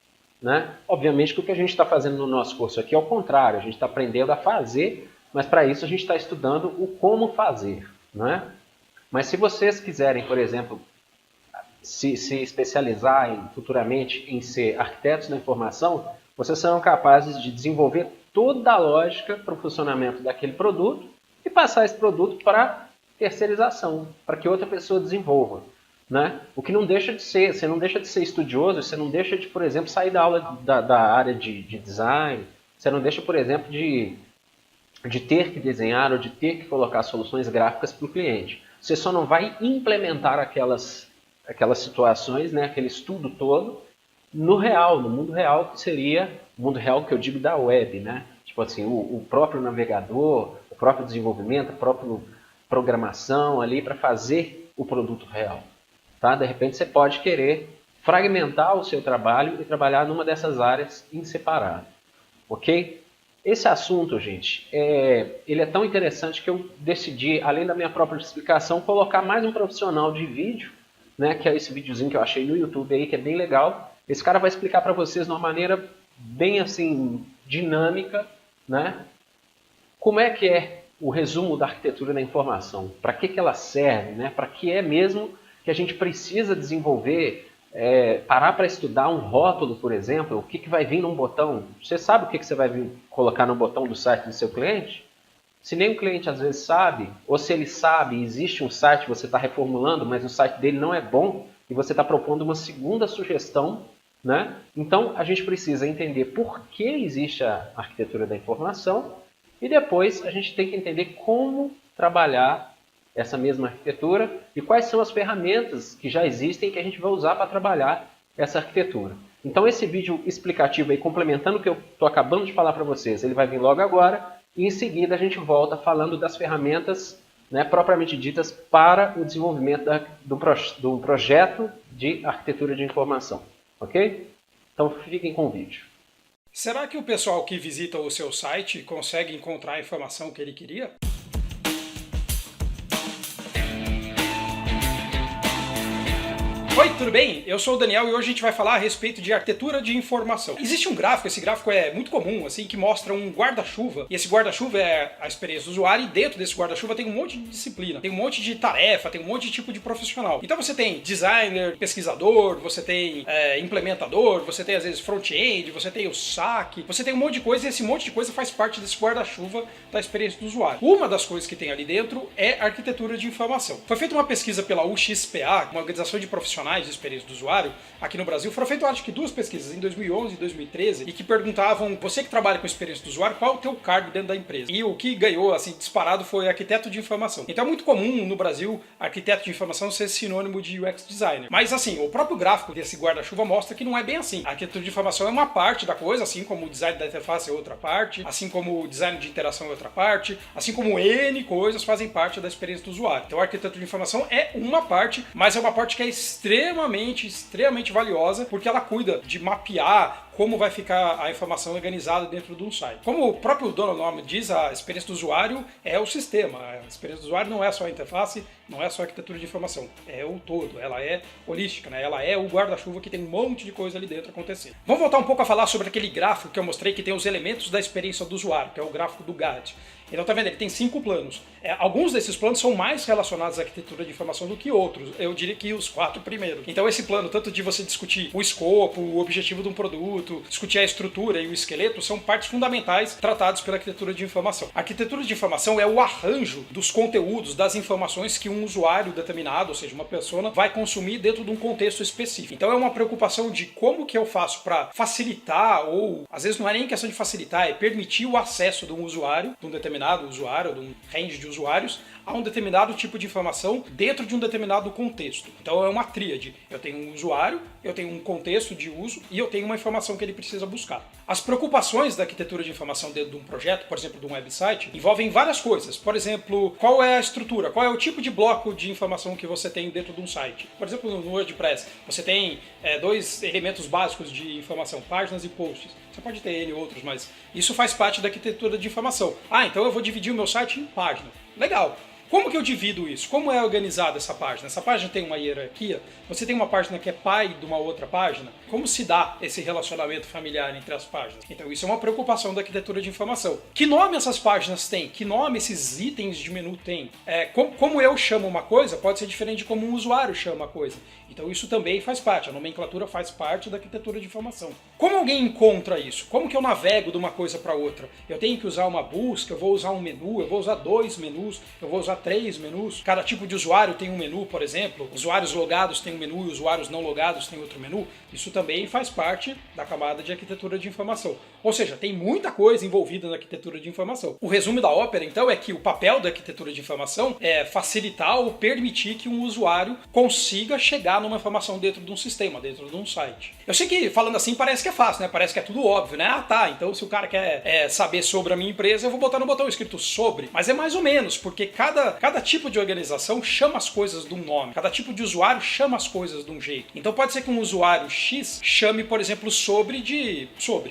Né? Obviamente que o que a gente está fazendo no nosso curso aqui é o contrário, a gente está aprendendo a fazer, mas para isso a gente está estudando o como fazer. Né? Mas se vocês quiserem, por exemplo, se especializar futuramente em ser arquitetos da informação, vocês serão capazes de desenvolver toda a lógica para o funcionamento daquele produto e passar esse produto para terceirização, para que outra pessoa desenvolva. Né? O que não deixa de ser, você não deixa de ser estudioso, você não deixa de, por exemplo, sair da aula da área de design, você não deixa, por exemplo, de ter que desenhar ou de ter que colocar soluções gráficas para o cliente. Você só não vai implementar aquelas situações, né, aquele estudo todo, no real, no mundo real, que seria o mundo real que eu digo da web, né? Tipo assim, o próprio navegador, o próprio desenvolvimento, a própria programação ali para fazer o produto real. Tá? De repente você pode querer fragmentar o seu trabalho e trabalhar numa dessas áreas em separado. Ok? Esse assunto, gente, ele é tão interessante que eu decidi, além da minha própria explicação, colocar mais um profissional de vídeo, né, que é esse videozinho que eu achei no YouTube aí, que é bem legal. Esse cara vai explicar para vocês de uma maneira bem assim dinâmica, né, como é que é o resumo da arquitetura da informação, para que ela serve, né, para que é mesmo que a gente precisa desenvolver, parar para estudar um rótulo, por exemplo, o que vai vir num botão. Você sabe o que você vai colocar no botão do site do seu cliente? Se nem o cliente às vezes sabe, ou se ele sabe, existe um site, você está reformulando, mas o site dele não é bom, e você está propondo uma segunda sugestão, né? Então a gente precisa entender por que existe a arquitetura da informação, e depois a gente tem que entender como trabalhar essa mesma arquitetura e quais são as ferramentas que já existem que a gente vai usar para trabalhar essa arquitetura. Então esse vídeo explicativo aí, complementando o que eu estou acabando de falar para vocês, ele vai vir logo agora. E em seguida a gente volta falando das ferramentas, né, propriamente ditas para o desenvolvimento do projeto de arquitetura de informação. Ok? Então fiquem com o vídeo. Será que o pessoal que visita o seu site consegue encontrar a informação que ele queria? Oi, tudo bem? Eu sou o Daniel e hoje a gente vai falar a respeito de arquitetura de informação. Existe um gráfico, esse gráfico é muito comum, assim, que mostra um guarda-chuva, e esse guarda-chuva é a experiência do usuário, e dentro desse guarda-chuva tem um monte de disciplina, tem um monte de tarefa, tem um monte de tipo de profissional. Então você tem designer, pesquisador, você tem implementador, você tem às vezes front-end, você tem o saque, você tem um monte de coisa, e esse monte de coisa faz parte desse guarda-chuva da experiência do usuário. Uma das coisas que tem ali dentro é arquitetura de informação. Foi feita uma pesquisa pela UXPA, uma organização de profissionais de experiência do usuário, aqui no Brasil. Foram feitas, acho que, 2 pesquisas, em 2011 e 2013, e que perguntavam, você que trabalha com experiência do usuário, qual é o teu cargo dentro da empresa? E o que ganhou, assim, disparado foi arquiteto de informação. Então é muito comum no Brasil, arquiteto de informação ser sinônimo de UX designer. Mas, assim, o próprio gráfico desse guarda-chuva mostra que não é bem assim. A arquitetura de informação é uma parte da coisa, assim como o design da interface é outra parte, assim como o design de interação é outra parte, assim como N coisas fazem parte da experiência do usuário. Então a arquitetura de informação é uma parte, mas é uma parte que é extremamente valiosa, porque ela cuida de mapear como vai ficar a informação organizada dentro de um site. Como o próprio dono do nome diz, a experiência do usuário é o sistema. A experiência do usuário não é só a interface, não é só a arquitetura de informação, é o todo, ela é holística, né? Ela é o guarda-chuva que tem um monte de coisa ali dentro acontecendo. Vamos voltar um pouco a falar sobre aquele gráfico que eu mostrei que tem os elementos da experiência do usuário, que é o gráfico do Gantt. Então tá vendo, ele tem 5 planos. Alguns desses planos são mais relacionados à arquitetura de informação do que outros. Eu diria que os 4 primeiros. Então esse plano, tanto de você discutir o escopo, o objetivo de um produto, discutir a estrutura e o esqueleto, são partes fundamentais tratadas pela arquitetura de informação. A arquitetura de informação é o arranjo dos conteúdos, das informações que um usuário determinado, ou seja, uma persona, vai consumir dentro de um contexto específico. Então é uma preocupação de como que eu faço para facilitar, ou às vezes não é nem questão de facilitar, é permitir o acesso de um usuário, de um determinado usuário, de um range de usuários, a um determinado tipo de informação dentro de um determinado contexto. Então é uma tríade. Eu tenho um usuário, eu tenho um contexto de uso e eu tenho uma informação que ele precisa buscar. As preocupações da arquitetura de informação dentro de um projeto, por exemplo, de um website, envolvem várias coisas. Por exemplo, qual é a estrutura, qual é o tipo de bloco de informação que você tem dentro de um site. Por exemplo, no WordPress, você tem 2 elementos básicos de informação, páginas e posts. Você pode ter N outros, mas isso faz parte da arquitetura de informação. Então eu vou dividir o meu site em páginas. Legal. Como que eu divido isso? Como é organizada essa página? Essa página tem uma hierarquia? Você tem uma página que é pai de uma outra página? Como se dá esse relacionamento familiar entre as páginas? Então isso é uma preocupação da arquitetura de informação. Que nome essas páginas têm? Que nome esses itens de menu têm? Como eu chamo uma coisa pode ser diferente de como um usuário chama a coisa. Então isso também faz parte, a nomenclatura faz parte da arquitetura de informação. Como alguém encontra isso? Como que eu navego de uma coisa para outra? Eu tenho que usar uma busca, eu vou usar um menu, eu vou usar 2 menus, eu vou usar 3 menus. Cada tipo de usuário tem um menu, por exemplo. Usuários logados têm um menu e usuários não logados têm outro menu. Isso também faz parte da camada de arquitetura de informação. Ou seja, tem muita coisa envolvida na arquitetura de informação. O resumo da ópera, então, é que o papel da arquitetura de informação é facilitar ou permitir que um usuário consiga chegar numa informação dentro de um sistema, dentro de um site. Eu sei que, falando assim, parece que é fácil, né? Parece que é tudo óbvio, né? Então se o cara quer saber sobre a minha empresa, eu vou botar no botão escrito sobre. Mas é mais ou menos, porque cada tipo de organização chama as coisas de um nome. Cada tipo de usuário chama as coisas de um jeito. Então pode ser que um usuário X chame, por exemplo, sobre.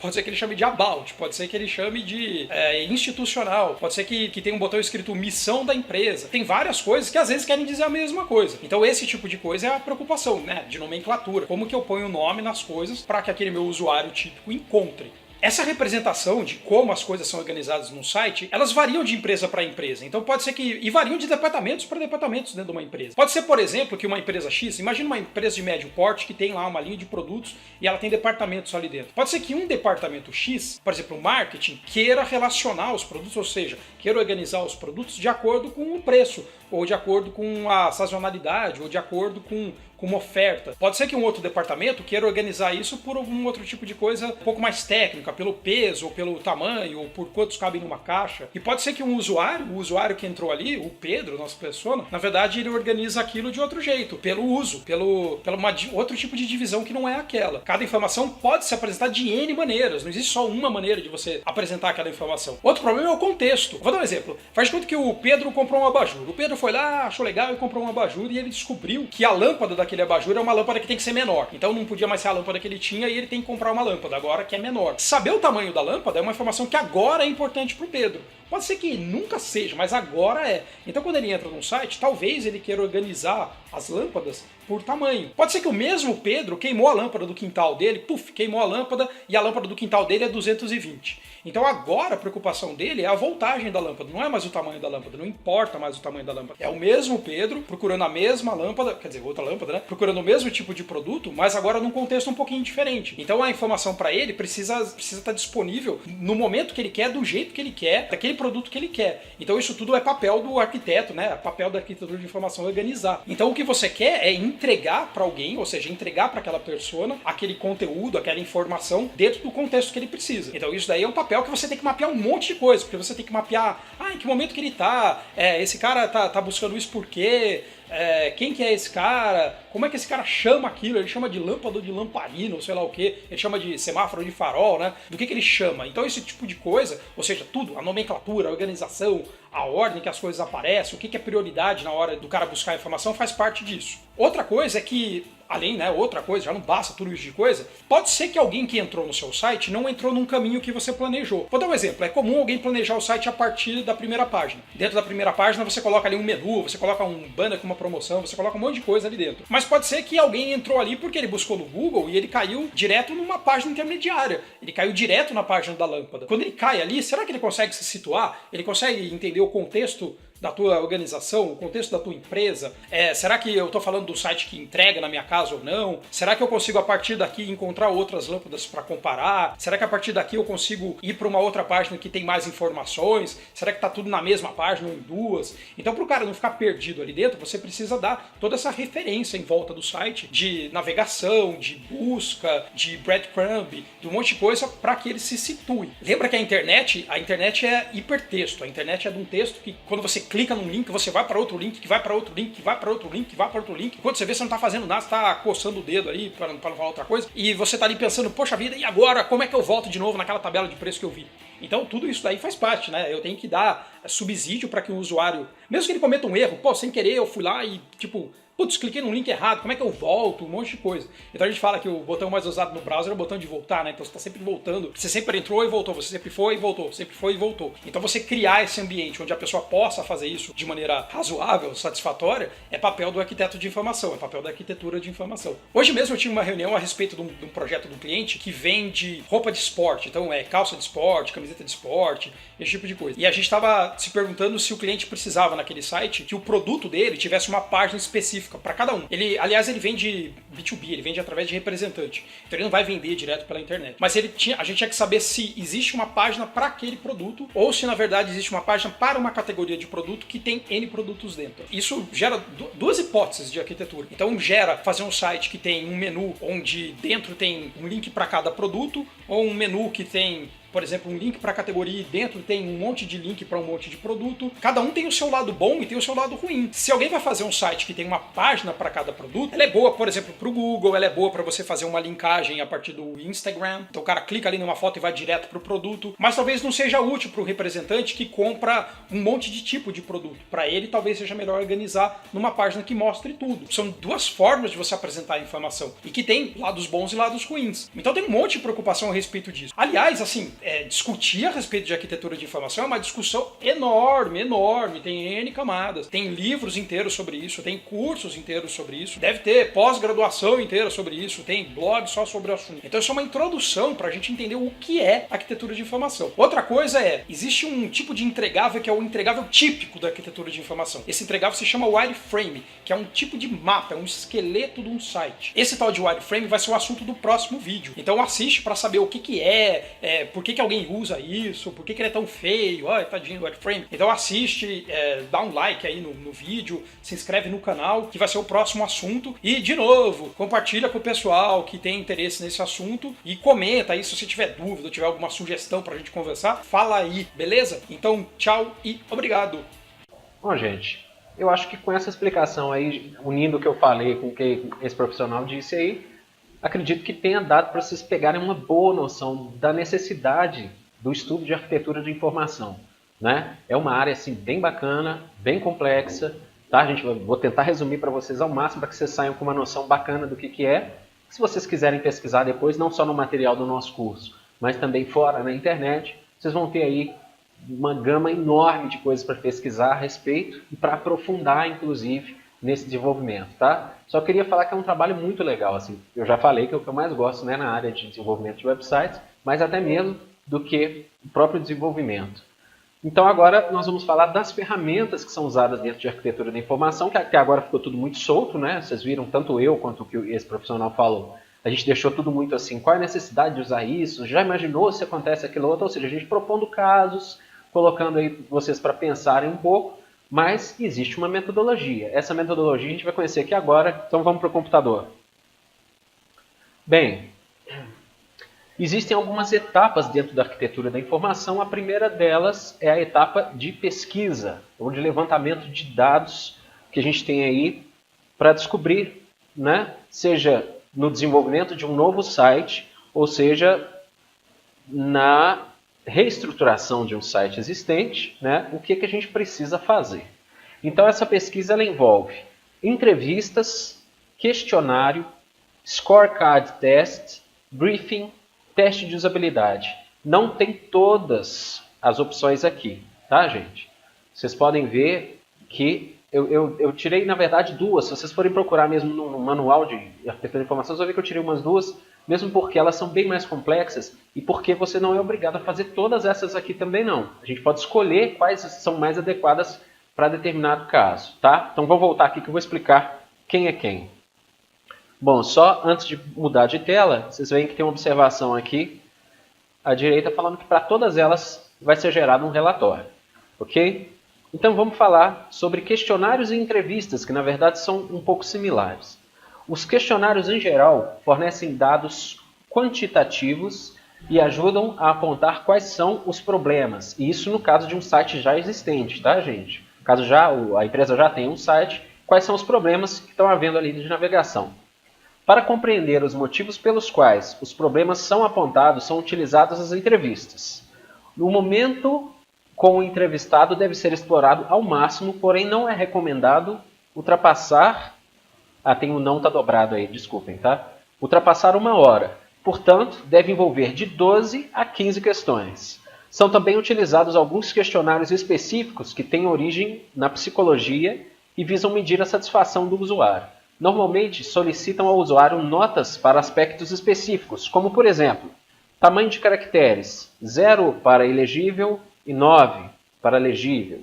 Pode ser que ele chame de about, pode ser que ele chame de institucional, pode ser que tenha um botão escrito missão da empresa. Tem várias coisas que às vezes querem dizer a mesma coisa. Então esse tipo de coisa é a preocupação, né, de nomenclatura. Como que eu ponho o nome nas coisas para que aquele meu usuário típico encontre. Essa representação de como as coisas são organizadas num site, elas variam de empresa para empresa. Então pode ser que... E variam de departamentos para departamentos dentro de uma empresa. Pode ser, por exemplo, que uma empresa X... Imagina uma empresa de médio porte que tem lá uma linha de produtos e ela tem departamentos ali dentro. Pode ser que um departamento X, por exemplo, o marketing, queira relacionar os produtos, ou seja, queira organizar os produtos de acordo com o preço, ou de acordo com a sazonalidade, ou de acordo com uma oferta. Pode ser que um outro departamento queira organizar isso por algum outro tipo de coisa um pouco mais técnica, pelo peso, ou pelo tamanho, ou por quantos cabem numa caixa. E pode ser que o usuário que entrou ali, o Pedro, nossa persona, na verdade ele organiza aquilo de outro jeito, pelo uso, pelo outro tipo de divisão que não é aquela. Cada informação pode se apresentar de N maneiras, não existe só uma maneira de você apresentar aquela informação. Outro problema é o contexto. Vou dar um exemplo. Faz de conta que o Pedro comprou um abajur. O Pedro foi lá, achou legal e comprou um abajur e ele descobriu que a lâmpada daquele abajur é uma lâmpada que tem que ser menor. Então não podia mais ser a lâmpada que ele tinha e ele tem que comprar uma lâmpada agora que é menor. Saber o tamanho da lâmpada é uma informação que agora é importante para o Pedro. Pode ser que nunca seja, mas agora é. Então quando ele entra num site, talvez ele queira organizar as lâmpadas por tamanho. Pode ser que o mesmo Pedro queimou a lâmpada do quintal dele, queimou a lâmpada e a lâmpada do quintal dele é 220. Então agora a preocupação dele é a voltagem da lâmpada, não é mais o tamanho da lâmpada, não importa mais o tamanho da lâmpada. É o mesmo Pedro procurando a mesma lâmpada, quer dizer, outra lâmpada, né? Procurando o mesmo tipo de produto, mas agora num contexto um pouquinho diferente. Então a informação para ele precisa estar disponível no momento que ele quer, do jeito que ele quer, daquele produto que ele quer. Então isso tudo é papel do arquiteto, né? É papel da arquitetura de informação organizar. Então o que você quer é entregar para alguém, ou seja, entregar para aquela persona aquele conteúdo, aquela informação dentro do contexto que ele precisa. Então isso daí é um papel que você tem que mapear um monte de coisa, porque você tem que mapear, em que momento que ele tá, esse cara tá buscando isso por quê? Quem que é esse cara, como é que esse cara chama aquilo, ele chama de lâmpada ou de lamparina, ou sei lá o que, ele chama de semáforo de farol, né? Do que ele chama. Então esse tipo de coisa, ou seja, tudo, a nomenclatura, a organização, a ordem que as coisas aparecem, o que é prioridade na hora do cara buscar a informação, faz parte disso. Outra coisa é que além, né, outra coisa, já não basta tudo isso de coisa, pode ser que alguém que entrou no seu site não entrou num caminho que você planejou. Vou dar um exemplo, é comum alguém planejar o site a partir da primeira página. Dentro da primeira página você coloca ali um menu, você coloca um banner com uma promoção, você coloca um monte de coisa ali dentro. Mas pode ser que alguém entrou ali porque ele buscou no Google e ele caiu direto numa página intermediária. Ele caiu direto na página da lâmpada. Quando ele cai ali, será que ele consegue se situar? Ele consegue entender o contexto da tua organização, o contexto da tua empresa? Será que eu estou falando do site que entrega na minha casa ou não? Será que eu consigo a partir daqui encontrar outras lâmpadas para comparar? Será que a partir daqui eu consigo ir para uma outra página que tem mais informações? Será que está tudo na mesma página ou em duas? Então, para o cara não ficar perdido ali dentro, você precisa dar toda essa referência em volta do site de navegação, de busca, de breadcrumb, de um monte de coisa para que ele se situe. Lembra que a internet é hipertexto. A internet é de um texto que quando você clica num link, você vai para outro link, que vai para outro link, que vai para outro link, que vai para outro link. Quando você vê, você não está fazendo nada, você está coçando o dedo ali para não falar outra coisa. E você está ali pensando, poxa vida, e agora? Como é que eu volto de novo naquela tabela de preço que eu vi? Então tudo isso daí faz parte, né? Eu tenho que dar subsídio para que o usuário, mesmo que ele cometa um erro, sem querer eu fui lá e putz, cliquei num link errado, como é que eu volto? Um monte de coisa. Então a gente fala que o botão mais usado no browser é o botão de voltar, né? Então você está sempre voltando. Você sempre entrou e voltou, você sempre foi e voltou, sempre foi e voltou. Então você criar esse ambiente onde a pessoa possa fazer isso de maneira razoável, satisfatória, é papel do arquiteto de informação, é papel da arquitetura de informação. Hoje mesmo eu tive uma reunião a respeito de um projeto do cliente que vende roupa de esporte. Então calça de esporte, camiseta de esporte, esse tipo de coisa. E a gente estava se perguntando se o cliente precisava naquele site que o produto dele tivesse uma página específica para cada um. Aliás, ele vende B2B, ele vende através de representante. Então ele não vai vender direto pela internet. Mas a gente tinha que saber se existe uma página para aquele produto ou se na verdade existe uma página para uma categoria de produto que tem N produtos dentro. Isso gera duas hipóteses de arquitetura. Então gera fazer um site que tem um menu onde dentro tem um link para cada produto ou um menu que tem, por exemplo, um link para a categoria e dentro tem um monte de link para um monte de produto. Cada um tem o seu lado bom e tem o seu lado ruim. Se alguém vai fazer um site que tem uma página para cada produto, ela é boa, por exemplo, para o Google, ela é boa para você fazer uma linkagem a partir do Instagram. Então o cara clica ali numa foto e vai direto para o produto. Mas talvez não seja útil para o representante que compra um monte de tipo de produto. Para ele, talvez seja melhor organizar numa página que mostre tudo. São duas formas de você apresentar a informação e que tem lados bons e lados ruins. Então tem um monte de preocupação a respeito disso. Aliás, assim, discutir a respeito de arquitetura de informação é uma discussão enorme, tem N camadas, tem livros inteiros sobre isso, tem cursos inteiros sobre isso, deve ter pós-graduação inteira sobre isso, tem blog só sobre o assunto. Então isso é uma introdução para a gente entender o que é arquitetura de informação. Outra coisa existe um tipo de entregável que é o entregável típico da arquitetura de informação. Esse entregável se chama wireframe, que é um tipo de mapa, é um esqueleto de um site. Esse tal de wireframe vai ser o assunto do próximo vídeo. Então assiste para saber o que por que alguém usa isso, por que ele é tão feio, tadinho do wireframe. Então assiste, dá um like aí no vídeo, se inscreve no canal, que vai ser o próximo assunto. E, de novo, compartilha com o pessoal que tem interesse nesse assunto e comenta aí se você tiver dúvida, tiver alguma sugestão pra gente conversar, fala aí, beleza? Então, tchau e obrigado! Bom, gente, eu acho que com essa explicação aí, unindo o que eu falei com o que esse profissional disse aí, acredito que tenha dado para vocês pegarem uma boa noção da necessidade do estudo de arquitetura de informação, né? É uma área assim, bem bacana, bem complexa, tá? Vou tentar resumir para vocês ao máximo para que vocês saiam com uma noção bacana do que é. Se vocês quiserem pesquisar depois, não só no material do nosso curso, mas também fora na internet, vocês vão ter aí uma gama enorme de coisas para pesquisar a respeito e para aprofundar, inclusive, nesse desenvolvimento, tá? Só queria falar que é um trabalho muito legal, assim. Eu já falei que é o que eu mais gosto, né, na área de desenvolvimento de websites, mas até mesmo do que o próprio desenvolvimento. Então agora nós vamos falar das ferramentas que são usadas dentro de arquitetura da informação, que até agora ficou tudo muito solto, né? Vocês viram, tanto eu quanto o que esse profissional falou, a gente deixou tudo muito assim, qual é a necessidade de usar isso? Já imaginou se acontece aquilo outro? Ou seja, a gente propondo casos, colocando aí vocês para pensarem um pouco, mas existe uma metodologia. Essa metodologia a gente vai conhecer aqui agora, então vamos para o computador. Bem, existem algumas etapas dentro da arquitetura da informação. A primeira delas é a etapa de pesquisa, ou de levantamento de dados que a gente tem aí para descobrir, né? Seja no desenvolvimento de um novo site, ou seja, na reestruturação de um site existente, né? O que a gente precisa fazer. Então essa pesquisa ela envolve entrevistas, questionário, Scorecard Test, Briefing, Teste de usabilidade. Não tem todas as opções aqui, tá, gente? Vocês podem ver que eu tirei, na verdade, duas. Se vocês forem procurar mesmo no manual de arquitetura de informação, vocês vão ver que eu tirei umas duas, mesmo porque elas são bem mais complexas e porque você não é obrigado a fazer todas essas aqui também não. A gente pode escolher quais são mais adequadas para determinado caso, tá? Então vou voltar aqui que eu vou explicar quem é quem. Bom, só antes de mudar de tela, vocês veem que tem uma observação aqui à direita falando que para todas elas vai ser gerado um relatório, ok? Então vamos falar sobre questionários e entrevistas, que na verdade são um pouco similares. Os questionários em geral fornecem dados quantitativos e ajudam a apontar quais são os problemas. E isso no caso de um site já existente, tá, gente? No caso a empresa já tem um site, quais são os problemas que estão havendo ali de navegação. Para compreender os motivos pelos quais os problemas são apontados, são utilizadas as entrevistas. No momento com o entrevistado deve ser explorado ao máximo, porém não é recomendado ultrapassar... tem um não tá dobrado aí, desculpem, tá? Ultrapassar 1 hora. Portanto, deve envolver de 12 a 15 questões. São também utilizados alguns questionários específicos que têm origem na psicologia e visam medir a satisfação do usuário. Normalmente solicitam ao usuário notas para aspectos específicos, como por exemplo, tamanho de caracteres, 0 para ilegível e 9 para legível.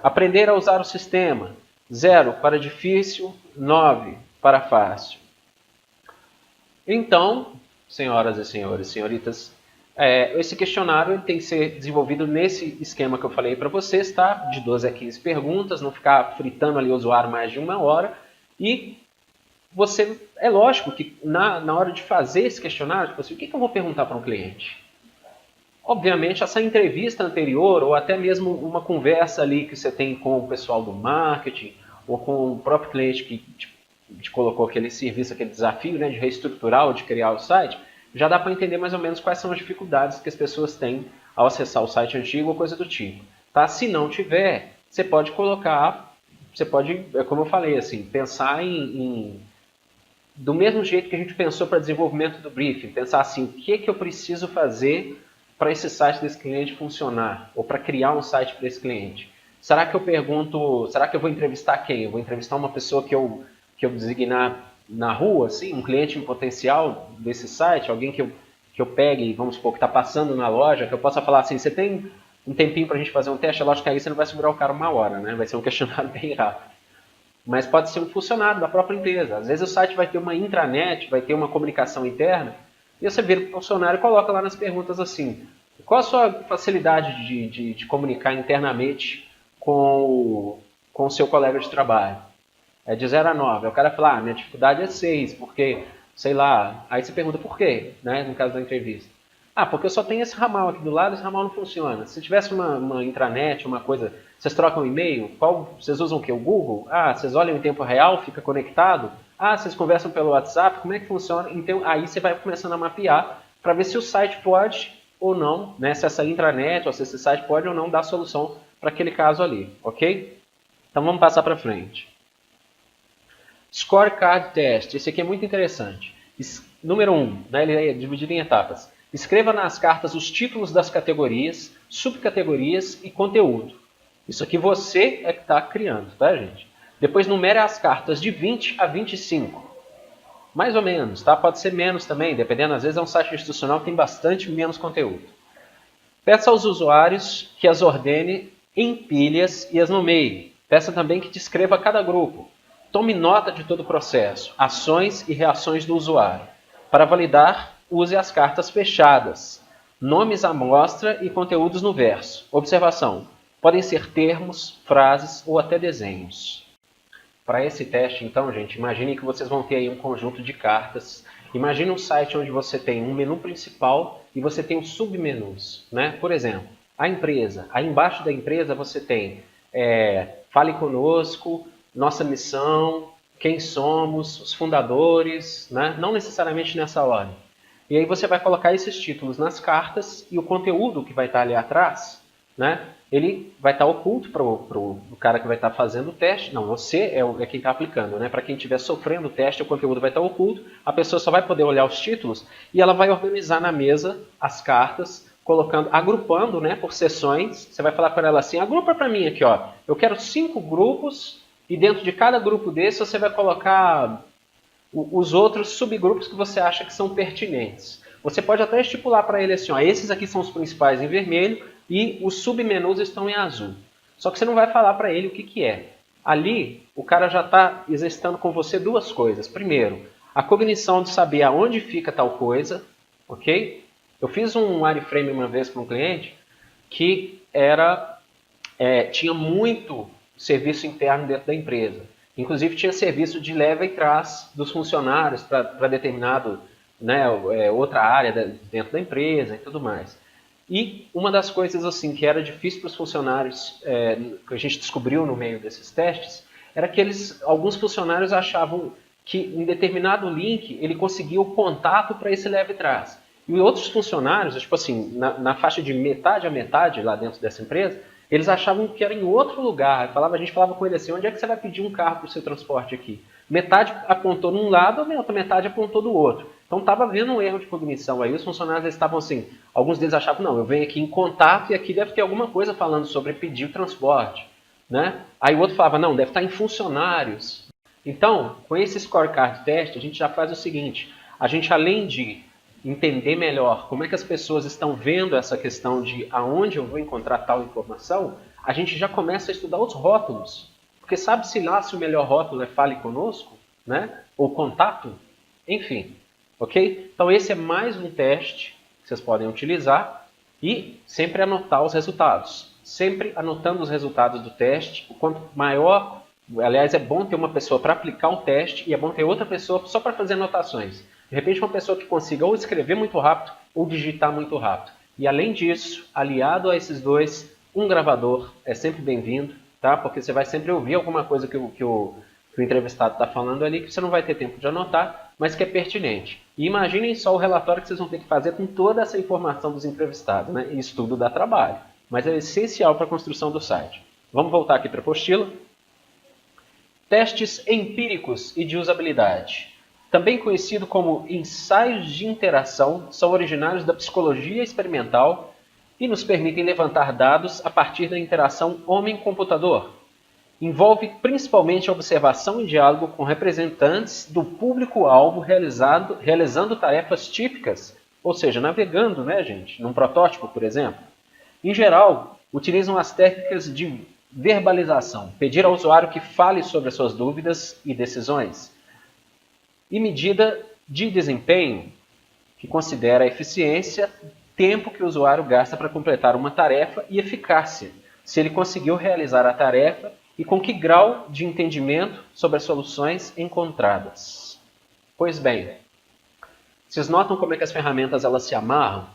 Aprender a usar o sistema, 0 para difícil, 9 para fácil. Então, senhoras e senhores, senhoritas, esse questionário ele tem que ser desenvolvido nesse esquema que eu falei para vocês, tá? De 12 a 15 perguntas, não ficar fritando ali o usuário mais de 1 hora. E é lógico que na hora de fazer esse questionário, tipo assim, o que eu vou perguntar para um cliente? Obviamente, essa entrevista anterior, ou até mesmo uma conversa ali que você tem com o pessoal do marketing, ou com o próprio cliente que te colocou aquele serviço, aquele desafio, né, de reestruturar ou de criar o site, já dá para entender mais ou menos quais são as dificuldades que as pessoas têm ao acessar o site antigo ou coisa do tipo. Tá? Se não tiver, você pode colocar, como eu falei, assim, pensar do mesmo jeito que a gente pensou para desenvolvimento do briefing, pensar assim, o que eu preciso fazer para esse site desse cliente funcionar, ou para criar um site para esse cliente. Será que eu vou entrevistar quem? Eu vou entrevistar uma pessoa que eu designar na rua, assim, um cliente em potencial desse site, alguém que eu pegue, vamos supor, que está passando na loja, que eu possa falar assim, você tem um tempinho para a gente fazer um teste? É lógico que aí você não vai segurar o cara 1 hora, né? Vai ser um questionário bem rápido. Mas pode ser um funcionário da própria empresa. Às vezes o site vai ter uma intranet, vai ter uma comunicação interna, e você vira para o funcionário e coloca lá nas perguntas assim, qual a sua facilidade de comunicar internamente com o seu colega de trabalho? É de 0 a 9. Aí o cara fala, minha dificuldade é 6, porque, sei lá, aí você pergunta por quê, né, no caso da entrevista. Porque eu só tenho esse ramal aqui do lado, esse ramal não funciona. Se tivesse uma intranet, uma coisa, vocês trocam e-mail, vocês usam o quê? O Google? Vocês olham em tempo real, fica conectado? Vocês conversam pelo WhatsApp, como é que funciona? Então, aí você vai começando a mapear para ver se o site pode ou não, né, se essa intranet ou se esse site pode ou não dar solução para aquele caso ali, ok? Então vamos passar para frente. Scorecard Test, esse aqui é muito interessante. Número 1, né, ele é dividido em etapas. Escreva nas cartas os títulos das categorias, subcategorias e conteúdo. Isso aqui você é que está criando, tá, gente? Depois numere as cartas de 20 a 25. Mais ou menos, tá? Pode ser menos também, dependendo. Às vezes é um site institucional que tem bastante menos conteúdo. Peça aos usuários que as ordene em pilhas e as nomeie. Peça também que descreva cada grupo. Tome nota de todo o processo, ações e reações do usuário. Para validar, use as cartas fechadas. Nomes à mostra e conteúdos no verso. Observação. Podem ser termos, frases ou até desenhos. Para esse teste, então, gente, imagine que vocês vão ter aí um conjunto de cartas. Imagine um site onde você tem um menu principal e você tem os submenus, né? Por exemplo, a empresa. Aí embaixo da empresa você tem Fale Conosco, Nossa Missão, Quem Somos, os fundadores, né? Não necessariamente nessa ordem. E aí você vai colocar esses títulos nas cartas e o conteúdo que vai estar ali atrás né, ele vai estar oculto para o cara que vai estar fazendo o teste. Não, você é quem está aplicando, né? Para quem estiver sofrendo o teste, o conteúdo vai estar oculto, a pessoa só vai poder olhar os títulos e ela vai organizar na mesa as cartas, colocando, agrupando, né, por seções. Você vai falar para ela assim, agrupa para mim aqui, ó, eu quero 5 grupos e dentro de cada grupo desse você vai colocar os outros subgrupos que você acha que são pertinentes. Você pode até estipular para ele assim, ó, esses aqui são os principais em vermelho e os submenus estão em azul. Só que você não vai falar para ele o que é. Ali, o cara já está exercitando com você 2 coisas. Primeiro, a cognição de saber aonde fica tal coisa, ok? Eu fiz um wireframe uma vez para um cliente que tinha muito serviço interno dentro da empresa. Inclusive tinha serviço de leva e trás dos funcionários para determinado, né, outra área dentro da empresa e tudo mais. E uma das coisas assim que era difícil para os funcionários, que a gente descobriu no meio desses testes, era que alguns funcionários achavam que em determinado link ele conseguia o contato para esse leva e trás. E outros funcionários, tipo assim, na faixa de metade a metade lá dentro dessa empresa, eles achavam que era em outro lugar. A gente falava com ele assim, onde é que você vai pedir um carro para o seu transporte aqui? Metade apontou de um lado, a outra metade apontou do outro. Então estava havendo um erro de cognição aí. Os funcionários estavam assim, alguns deles achavam, não, eu venho aqui em contato e aqui deve ter alguma coisa falando sobre pedir o transporte, né? Aí o outro falava, não, deve estar em funcionários. Então, com esse scorecard teste, a gente já faz o seguinte, a gente além de entender melhor como é que as pessoas estão vendo essa questão de aonde eu vou encontrar tal informação, a gente já começa a estudar os rótulos. Porque sabe-se lá se o melhor rótulo é fale conosco, né? Ou contato, enfim. Ok? Então esse é mais um teste que vocês podem utilizar e sempre anotar os resultados. Sempre anotando os resultados do teste. O quanto maior, aliás, é bom ter uma pessoa para aplicar um teste e é bom ter outra pessoa só para fazer anotações. De repente uma pessoa que consiga ou escrever muito rápido ou digitar muito rápido. E além disso, aliado a esses dois, um gravador é sempre bem-vindo, tá? Porque você vai sempre ouvir alguma coisa que o entrevistado está falando ali que você não vai ter tempo de anotar, mas que é pertinente. E imaginem só o relatório que vocês vão ter que fazer com toda essa informação dos entrevistados, né? Isso tudo dá trabalho, mas é essencial para a construção do site. Vamos voltar aqui para a apostila. Testes empíricos e de usabilidade. Também conhecido como ensaios de interação, são originários da psicologia experimental e nos permitem levantar dados a partir da interação homem-computador. Envolve principalmente a observação e diálogo com representantes do público-alvo realizando tarefas típicas, ou seja, navegando, né, gente, num protótipo, por exemplo. Em geral, utilizam as técnicas de verbalização, pedir ao usuário que fale sobre as suas dúvidas e decisões. E medida de desempenho, que considera a eficiência, tempo que o usuário gasta para completar uma tarefa e eficácia, se ele conseguiu realizar a tarefa e com que grau de entendimento sobre as soluções encontradas. Pois bem, vocês notam como é que as ferramentas elas se amarram?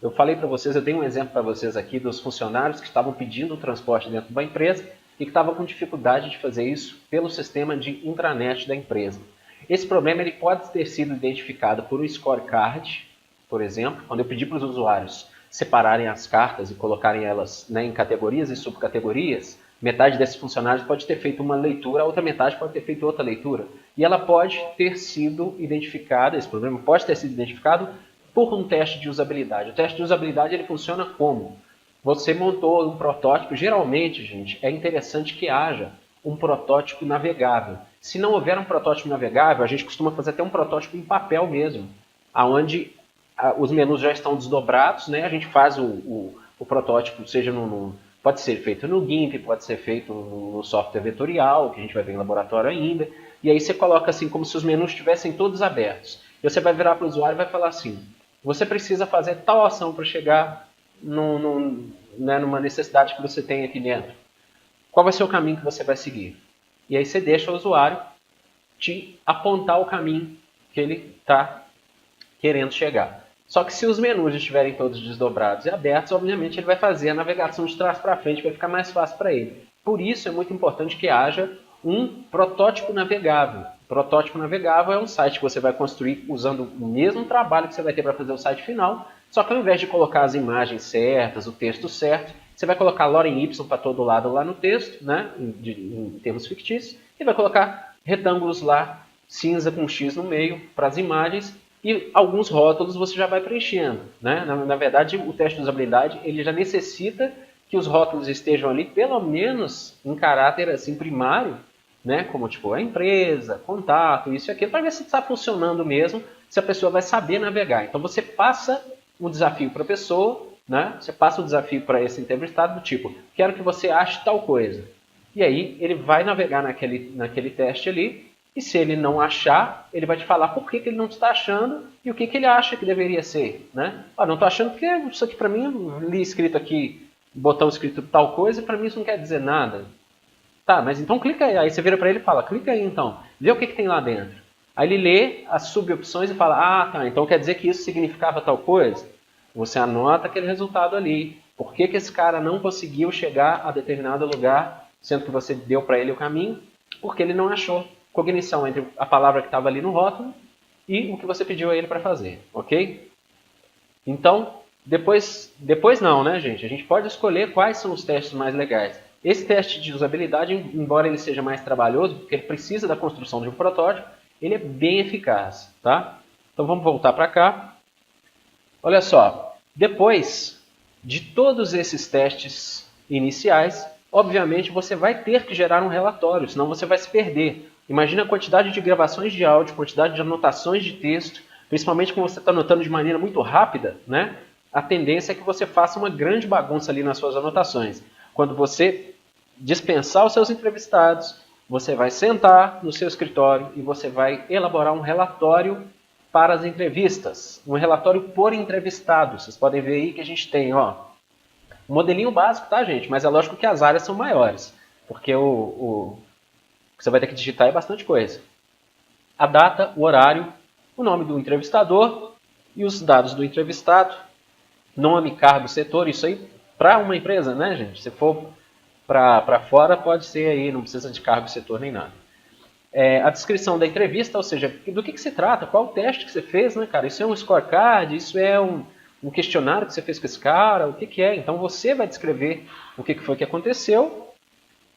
Eu falei para vocês, eu tenho um exemplo para vocês aqui dos funcionários que estavam pedindo o transporte dentro de uma empresa e que estavam com dificuldade de fazer isso pelo sistema de intranet da empresa. Esse problema ele pode ter sido identificado por um scorecard, por exemplo, quando eu pedi para os usuários separarem as cartas e colocarem elas, né, em categorias e subcategorias, metade desses funcionários pode ter feito uma leitura, a outra metade pode ter feito outra leitura. E ela pode ter sido identificada, esse problema pode ter sido identificado por um teste de usabilidade. O teste de usabilidade ele funciona como? Você montou um protótipo, geralmente, gente, é interessante que haja um protótipo navegável. Se não houver um protótipo navegável, a gente costuma fazer até um protótipo em papel mesmo, onde os menus já estão desdobrados, né? A gente faz o protótipo, seja pode ser feito no GIMP, pode ser feito no software vetorial, que a gente vai ver em laboratório ainda, e aí você coloca assim como se os menus estivessem todos abertos. E você vai virar para o usuário e vai falar assim, você precisa fazer tal ação para chegar numa necessidade que você tem aqui dentro. Qual vai ser o caminho que você vai seguir? E aí você deixa o usuário te apontar o caminho que ele está querendo chegar. Só que se os menus estiverem todos desdobrados e abertos, obviamente ele vai fazer a navegação de trás para frente, vai ficar mais fácil para ele. Por isso é muito importante que haja um protótipo navegável. Protótipo navegável é um site que você vai construir usando o mesmo trabalho que você vai ter para fazer o site final, Só que ao invés de colocar as imagens certas, o texto certo, você vai colocar lorem ipsum para todo lado lá no texto, né, em termos fictícios, e vai colocar retângulos lá, cinza com X no meio, para as imagens, e alguns rótulos você já vai preenchendo. Né? Na verdade, o teste de usabilidade ele já necessita que os rótulos estejam ali, pelo menos em caráter assim, primário, né? Como tipo a empresa, contato, isso e aquilo, para ver se está funcionando mesmo, se a pessoa vai saber navegar. Então você passa um desafio para a pessoa, né? Você passa o desafio para esse entrevistado do tipo, quero que você ache tal coisa. E aí ele vai navegar naquele teste ali, e se ele não achar, ele vai te falar por que ele não está achando e o que ele acha que deveria ser. Né? Não estou achando porque isso aqui para mim, li escrito aqui, botão escrito tal coisa, e para mim isso não quer dizer nada. Tá, mas então clica aí. Aí você vira para ele e fala, clica aí então, vê o que tem lá dentro. Aí ele lê as subopções e fala, tá, então quer dizer que isso significava tal coisa? Você anota aquele resultado ali. Por que esse cara não conseguiu chegar a determinado lugar, sendo que você deu para ele o caminho? Porque ele não achou cognição entre a palavra que estava ali no rótulo e o que você pediu a ele para fazer, ok? Então, depois não, né, gente? A gente pode escolher quais são os testes mais legais. Esse teste de usabilidade, embora ele seja mais trabalhoso, porque ele precisa da construção de um protótipo, ele é bem eficaz, tá? Então vamos voltar para cá. Olha só, depois de todos esses testes iniciais, obviamente você vai ter que gerar um relatório, senão você vai se perder. Imagina a quantidade de gravações de áudio, quantidade de anotações de texto, principalmente quando você está anotando de maneira muito rápida, né? A tendência é que você faça uma grande bagunça ali nas suas anotações. Quando você dispensar os seus entrevistados, você vai sentar no seu escritório e você vai elaborar um relatório para as entrevistas. Um relatório por entrevistado. Vocês podem ver aí que a gente tem, ó, um modelinho básico, tá, gente? Mas é lógico que as áreas são maiores, porque o que você vai ter que digitar é bastante coisa. A data, o horário, o nome do entrevistador e os dados do entrevistado, nome, cargo, setor, isso aí para uma empresa, né, gente? Se for para fora, pode ser aí, não precisa de cargo, setor nem nada. A descrição da entrevista, ou seja, do que se trata, qual o teste que você fez, né, cara? Isso é um scorecard, isso é um questionário que você fez com esse cara, o que é? Então você vai descrever o que foi que aconteceu.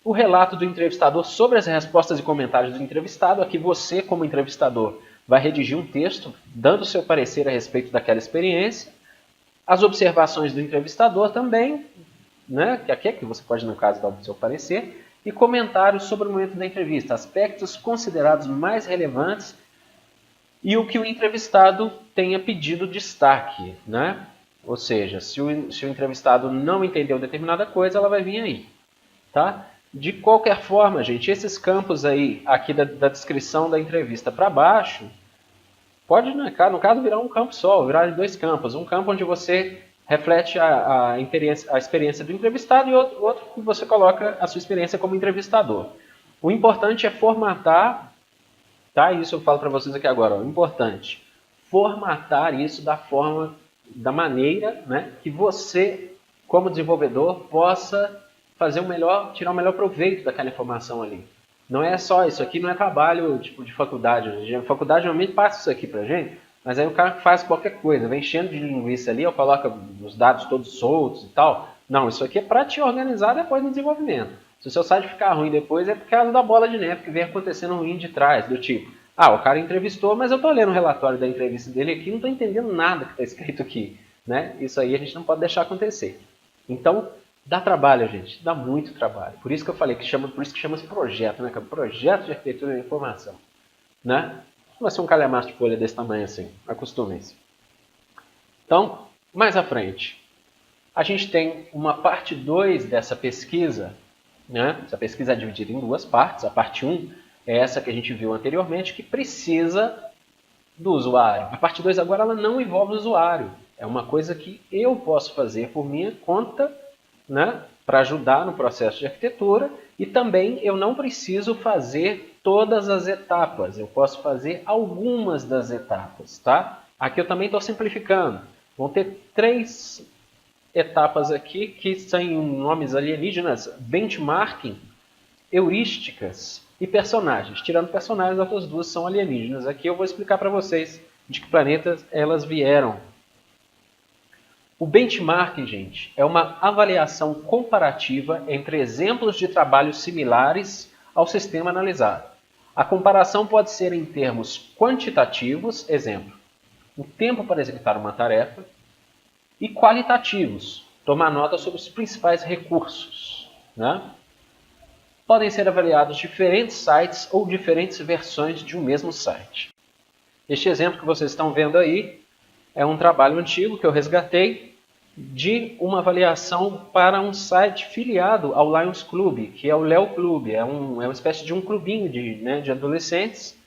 O relato do entrevistador sobre as respostas e comentários do entrevistado. Aqui você, como entrevistador, vai redigir um texto dando o seu parecer a respeito daquela experiência. As observações do entrevistador também, né, que aqui é que você pode, no caso, dar o seu parecer. E comentários sobre o momento da entrevista, aspectos considerados mais relevantes e o que o entrevistado tenha pedido destaque. Né? Ou seja, se o entrevistado não entendeu determinada coisa, ela vai vir aí. Tá? De qualquer forma, gente, esses campos aí, aqui da descrição da entrevista para baixo, pode, no caso, virar um campo só, virar dois campos. Um campo onde você reflete a experiência do entrevistado e outro que você coloca a sua experiência como entrevistador. O importante é formatar, tá? Isso eu falo para vocês aqui agora, ó, o importante, formatar isso da maneira, né, que você, como desenvolvedor, possa tirar o melhor proveito daquela informação ali. Não é só isso aqui, não é trabalho tipo de faculdade. A faculdade normalmente passa isso aqui pra gente, mas aí o cara faz qualquer coisa, vem enchendo de linguiça ali, ou coloca os dados todos soltos e tal. Não, isso aqui é para te organizar depois no desenvolvimento. Se o seu site ficar ruim depois, é por causa da bola de neve que vem acontecendo ruim de trás, do tipo, o cara entrevistou, mas eu estou lendo o relatório da entrevista dele aqui e não estou entendendo nada que está escrito aqui. Né? Isso aí a gente não pode deixar acontecer. Então, dá trabalho, gente. Dá muito trabalho. Por isso que eu falei, por isso que chama-se projeto, né? Projeto de arquitetura de informação. Né? Vai ser um calhamaço de folha desse tamanho assim. Acostumem-se. Então, mais à frente, a gente tem uma parte 2 dessa pesquisa. Né? Essa pesquisa é dividida em duas partes. A parte 1 é essa que a gente viu anteriormente, que precisa do usuário. A parte 2 agora ela não envolve o usuário. É uma coisa que eu posso fazer por minha conta, né, para ajudar no processo de arquitetura, e também eu não preciso fazer todas as etapas, eu posso fazer algumas das etapas. Tá? Aqui eu também estou simplificando. Vão ter 3 etapas aqui que têm nomes alienígenas: benchmarking, heurísticas e personagens. Tirando personagens, as outras duas são alienígenas. Aqui eu vou explicar para vocês de que planetas elas vieram. O benchmarking, gente, é uma avaliação comparativa entre exemplos de trabalhos similares ao sistema analisado. A comparação pode ser em termos quantitativos, exemplo, o tempo para executar uma tarefa, e qualitativos, tomar nota sobre os principais recursos, né? Podem ser avaliados diferentes sites ou diferentes versões de um mesmo site. Este exemplo que vocês estão vendo aí é um trabalho antigo que eu resgatei de uma avaliação para um site filiado ao Lions Club, que é o Leo Club. É uma espécie de um clubinho de adolescentes.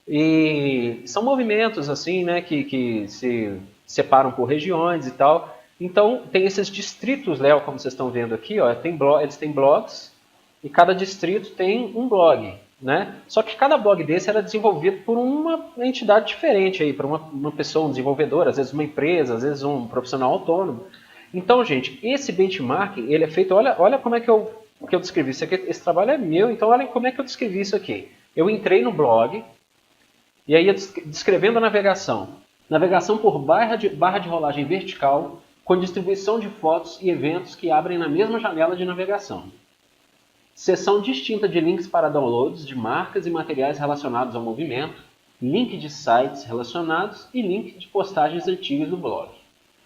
E são movimentos assim, né, que se separam por regiões e tal. Então, tem esses distritos, Léo, como vocês estão vendo aqui, ó, eles têm blogs, e cada distrito tem um blog, né? Só que cada blog desse era desenvolvido por uma entidade diferente, aí, por uma pessoa, um desenvolvedor, às vezes uma empresa, às vezes um profissional autônomo. Então, gente, esse benchmarking, ele é feito, olha como é que eu descrevi isso aqui, esse trabalho é meu, então olha como é que eu descrevi isso aqui. Eu entrei no blog, e aí descrevendo a navegação. Navegação por barra de rolagem vertical, com distribuição de fotos e eventos que abrem na mesma janela de navegação. Seção distinta de links para downloads de marcas e materiais relacionados ao movimento, link de sites relacionados e link de postagens antigas do blog.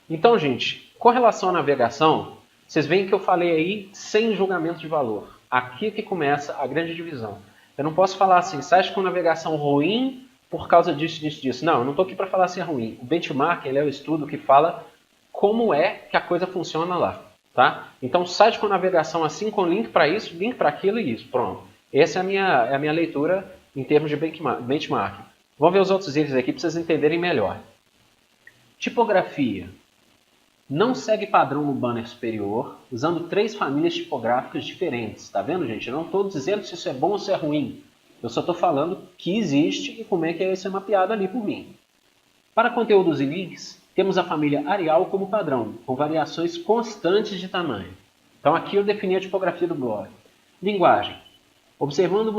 Então, gente, com relação à navegação, vocês veem que eu falei aí sem julgamento de valor. Aqui é que começa a grande divisão. Eu não posso falar assim, site com navegação ruim por causa disso. Não, eu não estou aqui para falar se é ruim. O benchmark ele é o estudo que fala como é que a coisa funciona lá. Tá? Então, site com navegação assim, com link para isso, link para aquilo e isso. Pronto. Essa é a minha leitura em termos de benchmarking. Vamos ver os outros itens aqui para vocês entenderem melhor. Tipografia. Não segue padrão no banner superior, usando 3 famílias tipográficas diferentes. Tá vendo, gente? Eu não estou dizendo se isso é bom ou se é ruim. Eu só estou falando que existe e como é que isso é mapeado ali por mim. Para conteúdos e links, temos a família Arial como padrão, com variações constantes de tamanho. Então aqui eu defini a tipografia do blog. Linguagem. Observamos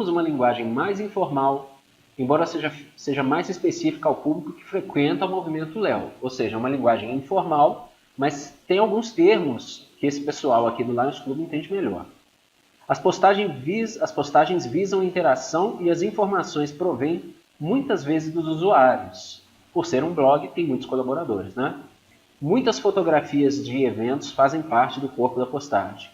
uma linguagem mais informal, embora seja mais específica ao público que frequenta o movimento Leo. Ou seja, uma linguagem informal, mas tem alguns termos que esse pessoal aqui do Lions Club entende melhor. As postagens visam interação e as informações provêm muitas vezes dos usuários. Por ser um blog, tem muitos colaboradores, né? Muitas fotografias de eventos fazem parte do corpo da postagem.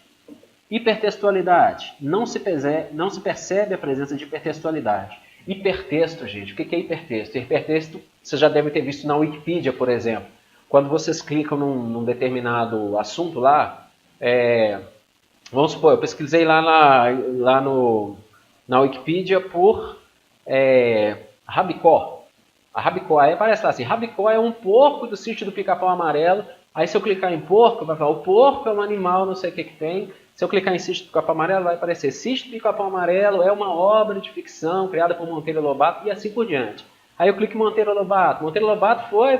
Hipertextualidade. Não se percebe a presença de hipertextualidade. Hipertexto, gente. O que é hipertexto? Hipertexto, você já deve ter visto na Wikipedia, por exemplo. Quando vocês clicam num determinado assunto lá, vamos supor, eu pesquisei lá na Wikipedia por rabicó. A rabicó, aí aparece lá assim, rabicó é um porco do sítio do Pica-Pau Amarelo. Aí se eu clicar em porco, vai falar, o porco é um animal, não sei o que tem. Se eu clicar em sítio do Pica-Pau Amarelo, vai aparecer, sítio do Pica-Pau Amarelo é uma obra de ficção criada por Monteiro Lobato e assim por diante. Aí eu clico em Monteiro Lobato foi,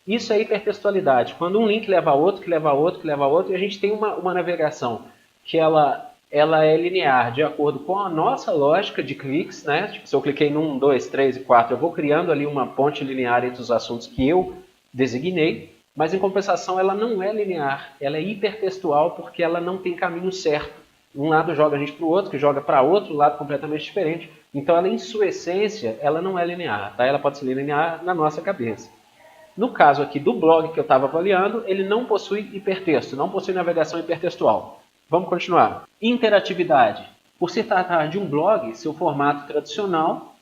Isso é hipertextualidade. Quando um link leva a outro, que leva a outro, que leva a outro, e a gente tem uma navegação que ela é linear de acordo com a nossa lógica de cliques, né? Tipo, se eu cliquei no 1, 2, 3 e 4, eu vou criando ali uma ponte linear entre os assuntos que eu designei, mas em compensação ela não é linear, ela é hipertextual porque ela não tem caminho certo. Um lado joga a gente para o outro, que joga para outro lado completamente diferente. Então ela, em sua essência, ela não é linear, tá? Ela pode ser linear na nossa cabeça. No caso aqui do blog que eu estava avaliando, ele não possui hipertexto, não possui navegação hipertextual. Vamos continuar. Interatividade. Por se tratar de um blog, em seu formato tradicional,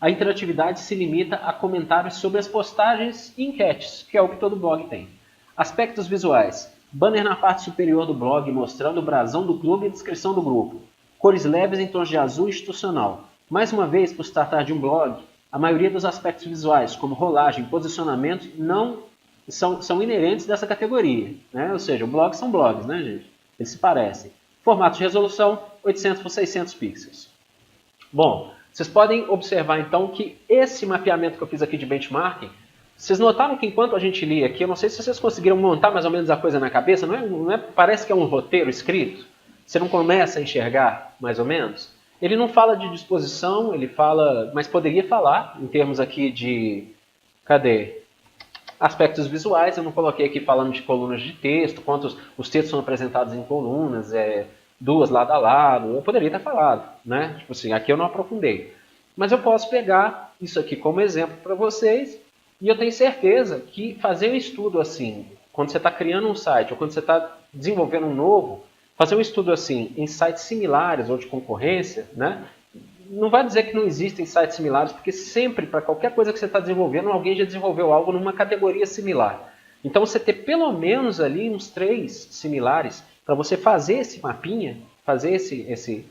a interatividade se limita a comentários sobre as postagens e enquetes, que é o que todo blog tem. Aspectos visuais. Banner na parte superior do blog mostrando o brasão do clube e a descrição do grupo. Cores leves em tons de azul institucional. Mais uma vez, por se tratar de um blog, a maioria dos aspectos visuais, como rolagem, posicionamento, não são inerentes dessa categoria, né? Ou seja, blogs são blogs, né, gente? Eles se parecem. Formato de resolução, 800 por 600 pixels. Bom, vocês podem observar então que esse mapeamento que eu fiz aqui de benchmarking, vocês notaram que enquanto a gente lia aqui, eu não sei se vocês conseguiram montar mais ou menos a coisa na cabeça, parece que é um roteiro escrito? Você não começa a enxergar mais ou menos? Ele não fala de disposição, ele fala, mas poderia falar em termos aqui de... Cadê? Aspectos visuais, eu não coloquei aqui falando de colunas de texto, quantos os textos são apresentados em colunas, duas lado a lado, eu poderia ter falado, né? Tipo assim, aqui eu não aprofundei. Mas eu posso pegar isso aqui como exemplo para vocês, e eu tenho certeza que fazer um estudo assim, quando você está criando um site ou quando você está desenvolvendo um novo, fazer um estudo assim em sites similares ou de concorrência, né? Não vai dizer que não existem sites similares, porque sempre, para qualquer coisa que você está desenvolvendo, alguém já desenvolveu algo numa categoria similar. Então, você ter pelo menos ali uns 3 similares, para você fazer esse mapinha, fazer esse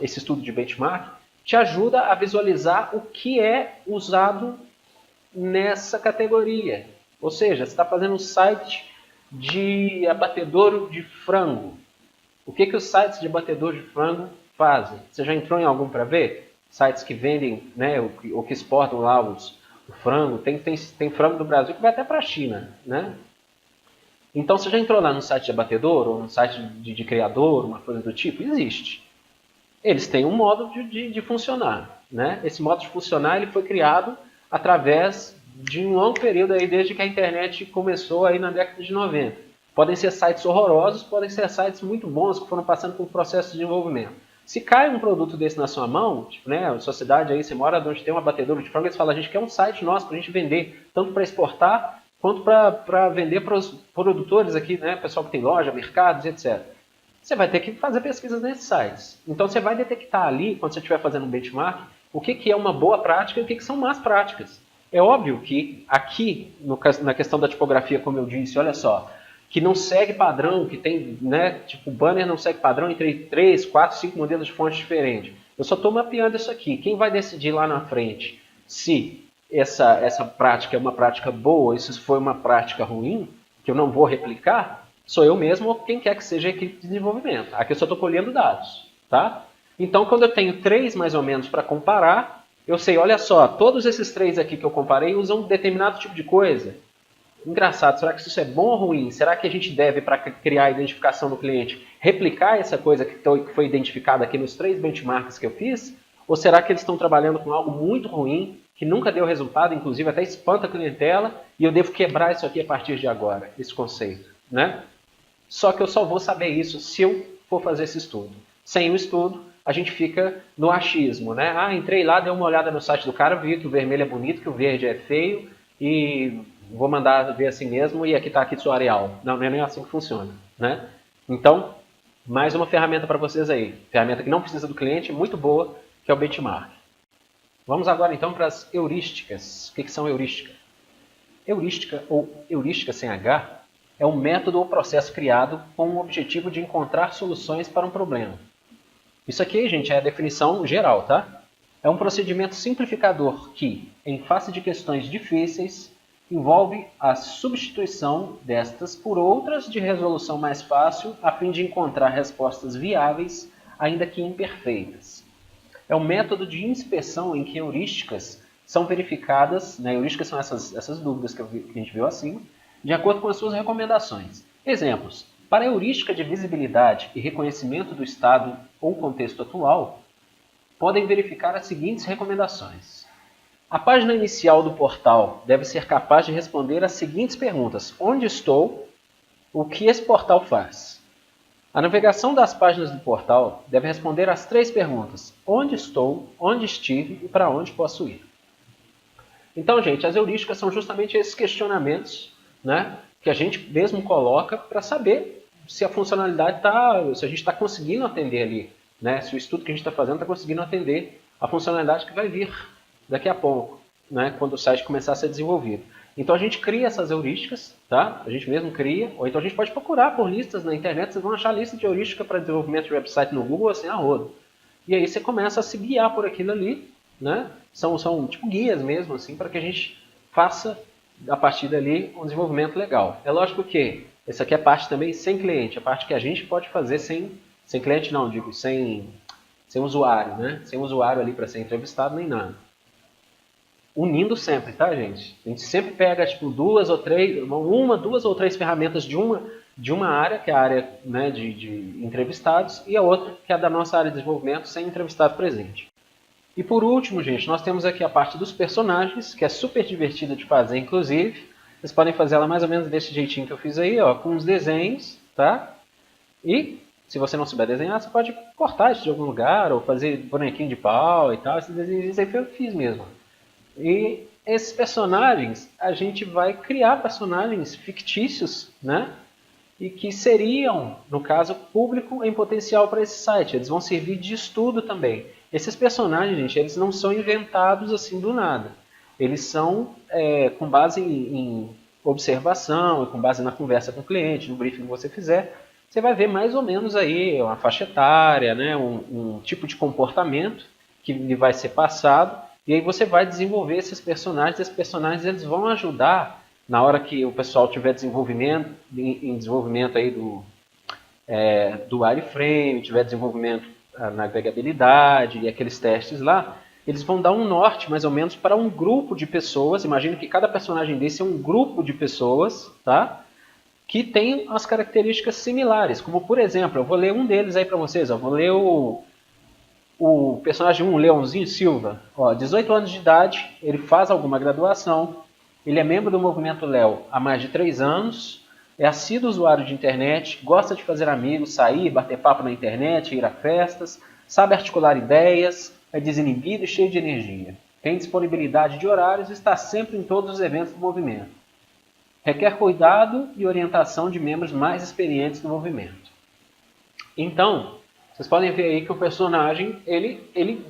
estudo de benchmark, te ajuda a visualizar o que é usado nessa categoria. Ou seja, você está fazendo um site de abatedouro de frango. O que os sites de abatedouro de frango fazem? Você já entrou em algum para ver? Sites que vendem, né, ou que exportam lá o frango. Tem frango do Brasil que vai até para a China, né? Então, você já entrou lá no site de abatedouro, ou no site de criador, uma coisa do tipo? Existe. Eles têm um modo de funcionar, né? Esse modo de funcionar ele foi criado através de um longo período aí, desde que a internet começou aí na década de 90. Podem ser sites horrorosos, podem ser sites muito bons que foram passando por um processo de desenvolvimento. Se cai um produto desse na sua mão, tipo, né, a sua cidade aí, você mora onde tem um abatedouro de frango, eles falam, a gente quer um site nosso para a gente vender, tanto para exportar, quanto para vender para os produtores aqui, né, pessoal que tem loja, mercados, etc. Você vai ter que fazer pesquisas nesses sites. Então você vai detectar ali, quando você estiver fazendo um benchmark, o que é uma boa prática e o que são más práticas. É óbvio que aqui, na questão da tipografia, como eu disse, olha só, que não segue padrão, que tem, né, tipo, o banner não segue padrão entre 3, 4, 5 modelos de fonte diferentes. Eu só estou mapeando isso aqui. Quem vai decidir lá na frente se essa prática é uma prática boa e se foi uma prática ruim, que eu não vou replicar, sou eu mesmo ou quem quer que seja a equipe de desenvolvimento. Aqui eu só estou colhendo dados, tá? Então, quando eu tenho 3 mais ou menos para comparar, eu sei, olha só, todos esses 3 aqui que eu comparei usam um determinado tipo de coisa. Engraçado, será que isso é bom ou ruim? Será que a gente deve, para criar a identificação do cliente, replicar essa coisa que foi identificada aqui nos 3 benchmarks que eu fiz? Ou será que eles estão trabalhando com algo muito ruim, que nunca deu resultado, inclusive até espanta a clientela, e eu devo quebrar isso aqui a partir de agora, esse conceito, né? Só que eu só vou saber isso se eu for fazer esse estudo. Sem o estudo, a gente fica no achismo, né? Ah, entrei lá, dei uma olhada no site do cara, vi que o vermelho é bonito, que o verde é feio, e vou mandar ver assim mesmo, e aqui está aqui seu areal. Não é nem assim que funciona, né? Então, mais uma ferramenta para vocês aí. Ferramenta que não precisa do cliente, muito boa, que é o benchmark. Vamos agora então para as heurísticas. O que são heurísticas? Heurística, ou heurística sem H, é um método ou processo criado com o objetivo de encontrar soluções para um problema. Isso aqui, gente, é a definição geral, tá? É um procedimento simplificador que, em face de questões difíceis, envolve a substituição destas por outras de resolução mais fácil, a fim de encontrar respostas viáveis, ainda que imperfeitas. É um método de inspeção em que heurísticas são verificadas, né? Heurísticas são essas dúvidas que a gente viu acima, de acordo com as suas recomendações. Exemplos. Para a heurística de visibilidade e reconhecimento do estado ou contexto atual, podem verificar as seguintes recomendações. A página inicial do portal deve ser capaz de responder as seguintes perguntas. Onde estou? O que esse portal faz? A navegação das páginas do portal deve responder às 3 perguntas. Onde estou? Onde estive? E para onde posso ir? Então, gente, as heurísticas são justamente esses questionamentos, né, que a gente mesmo coloca para saber se a funcionalidade se a gente está conseguindo atender ali, né, se o estudo que a gente está fazendo está conseguindo atender a funcionalidade que vai vir daqui a pouco, né, quando o site começar a ser desenvolvido. Então a gente cria essas heurísticas, tá? A gente mesmo cria, ou então a gente pode procurar por listas na internet, vocês vão achar lista de heurística para desenvolvimento de website no Google assim a rodo. E aí você começa a se guiar por aquilo ali, né? São tipo guias mesmo, assim, para que a gente faça a partir dali um desenvolvimento legal. É lógico que essa aqui é parte também sem cliente, a parte que a gente pode fazer sem cliente não, digo, sem usuário, né? Sem usuário ali para ser entrevistado nem nada. Unindo sempre, tá, gente? A gente sempre pega, tipo, 2 ou 3, 2 ou 3 ferramentas de uma área, que é a área, né, de entrevistados, e a outra, que é a da nossa área de desenvolvimento, sem entrevistado presente. E por último, gente, nós temos aqui a parte dos personagens, que é super divertida de fazer, inclusive. Vocês podem fazer ela mais ou menos desse jeitinho que eu fiz aí, ó, com os desenhos, tá? E se você não souber desenhar, você pode cortar isso de algum lugar ou fazer bonequinho de pau e tal. Esses desenhos aí eu fiz mesmo. E esses personagens, a gente vai criar personagens fictícios, né? E que seriam, no caso, público em potencial para esse site. Eles vão servir de estudo também. Esses personagens, gente, eles não são inventados assim do nada. Eles são com base em observação, com base na conversa com o cliente, no briefing que você fizer. Você vai ver mais ou menos aí uma faixa etária, né, um tipo de comportamento que lhe vai ser passado. E aí você vai desenvolver esses personagens. Esses personagens eles vão ajudar na hora que o pessoal tiver desenvolvimento, em desenvolvimento aí do wireframe, tiver desenvolvimento na navegabilidade e aqueles testes lá, eles vão dar um norte mais ou menos para um grupo de pessoas. Imagina que cada personagem desse é um grupo de pessoas, tá? Que tem as características similares. Como por exemplo, eu vou ler um deles aí para vocês. Eu vou ler o personagem 1, Leãozinho Silva. Ó, 18 anos de idade, ele faz alguma graduação, ele é membro do Movimento Léo há mais de 3 anos, é assíduo usuário de internet, gosta de fazer amigos, sair, bater papo na internet, ir a festas, sabe articular ideias, é desinibido e cheio de energia. Tem disponibilidade de horários e está sempre em todos os eventos do movimento. Requer cuidado e orientação de membros mais experientes do movimento. Então, vocês podem ver aí que o personagem ele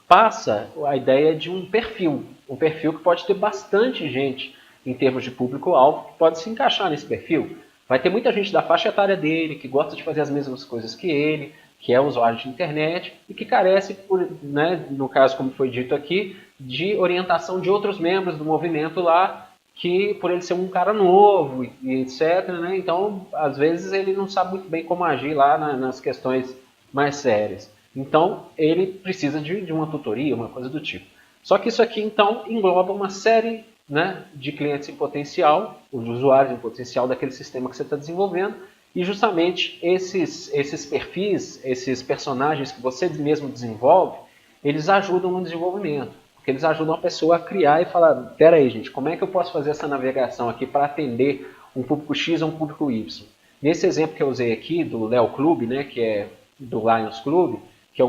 passa a ideia de um perfil que pode ter bastante gente em termos de público-alvo que pode se encaixar nesse perfil. Vai ter muita gente da faixa etária dele, que gosta de fazer as mesmas coisas que ele, que é usuário de internet e que carece, né, no caso como foi dito aqui, de orientação de outros membros do movimento lá, que por ele ser um cara novo e etc, né, então às vezes ele não sabe muito bem como agir lá nas questões mais sérias. Então ele precisa de uma tutoria, uma coisa do tipo. Só que isso aqui então engloba uma série, né, de clientes em potencial, os usuários em potencial daquele sistema que você está desenvolvendo, e justamente esses perfis, esses personagens que você mesmo desenvolve, eles ajudam no desenvolvimento. Porque eles ajudam a pessoa a criar e falar, pera aí gente, como é que eu posso fazer essa navegação aqui para atender um público X a um público Y? Nesse exemplo que eu usei aqui do Léo Clube, né, que é do Lions Clube, que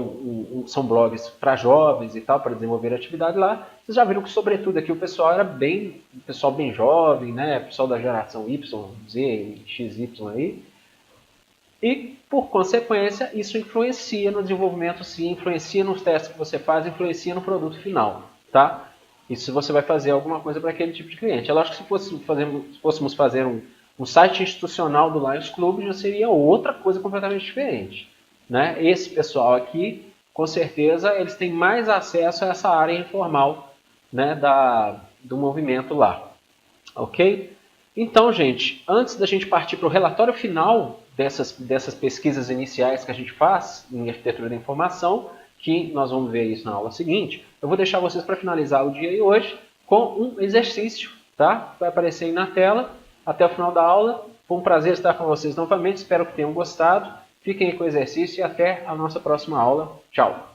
são blogs para jovens e tal, para desenvolver atividade lá, vocês já viram que sobretudo aqui o pessoal era pessoal bem jovem, né, pessoal da geração Y, Z, XY aí, e, por consequência, isso influencia no desenvolvimento, sim, influencia nos testes que você faz, influencia no produto final, tá? Isso se você vai fazer alguma coisa para aquele tipo de cliente. É lógico que se fôssemos fazer um site institucional do Lions Club, já seria outra coisa completamente diferente, né? Esse pessoal aqui, com certeza, eles têm mais acesso a essa área informal, né, do movimento lá, ok? Então, gente, antes da gente partir para o relatório final dessas pesquisas iniciais que a gente faz em arquitetura da informação, que nós vamos ver isso na aula seguinte, eu vou deixar vocês para finalizar o dia de hoje com um exercício, tá? Vai aparecer aí na tela até o final da aula. Foi um prazer estar com vocês novamente, espero que tenham gostado. Fiquem aí com o exercício e até a nossa próxima aula. Tchau!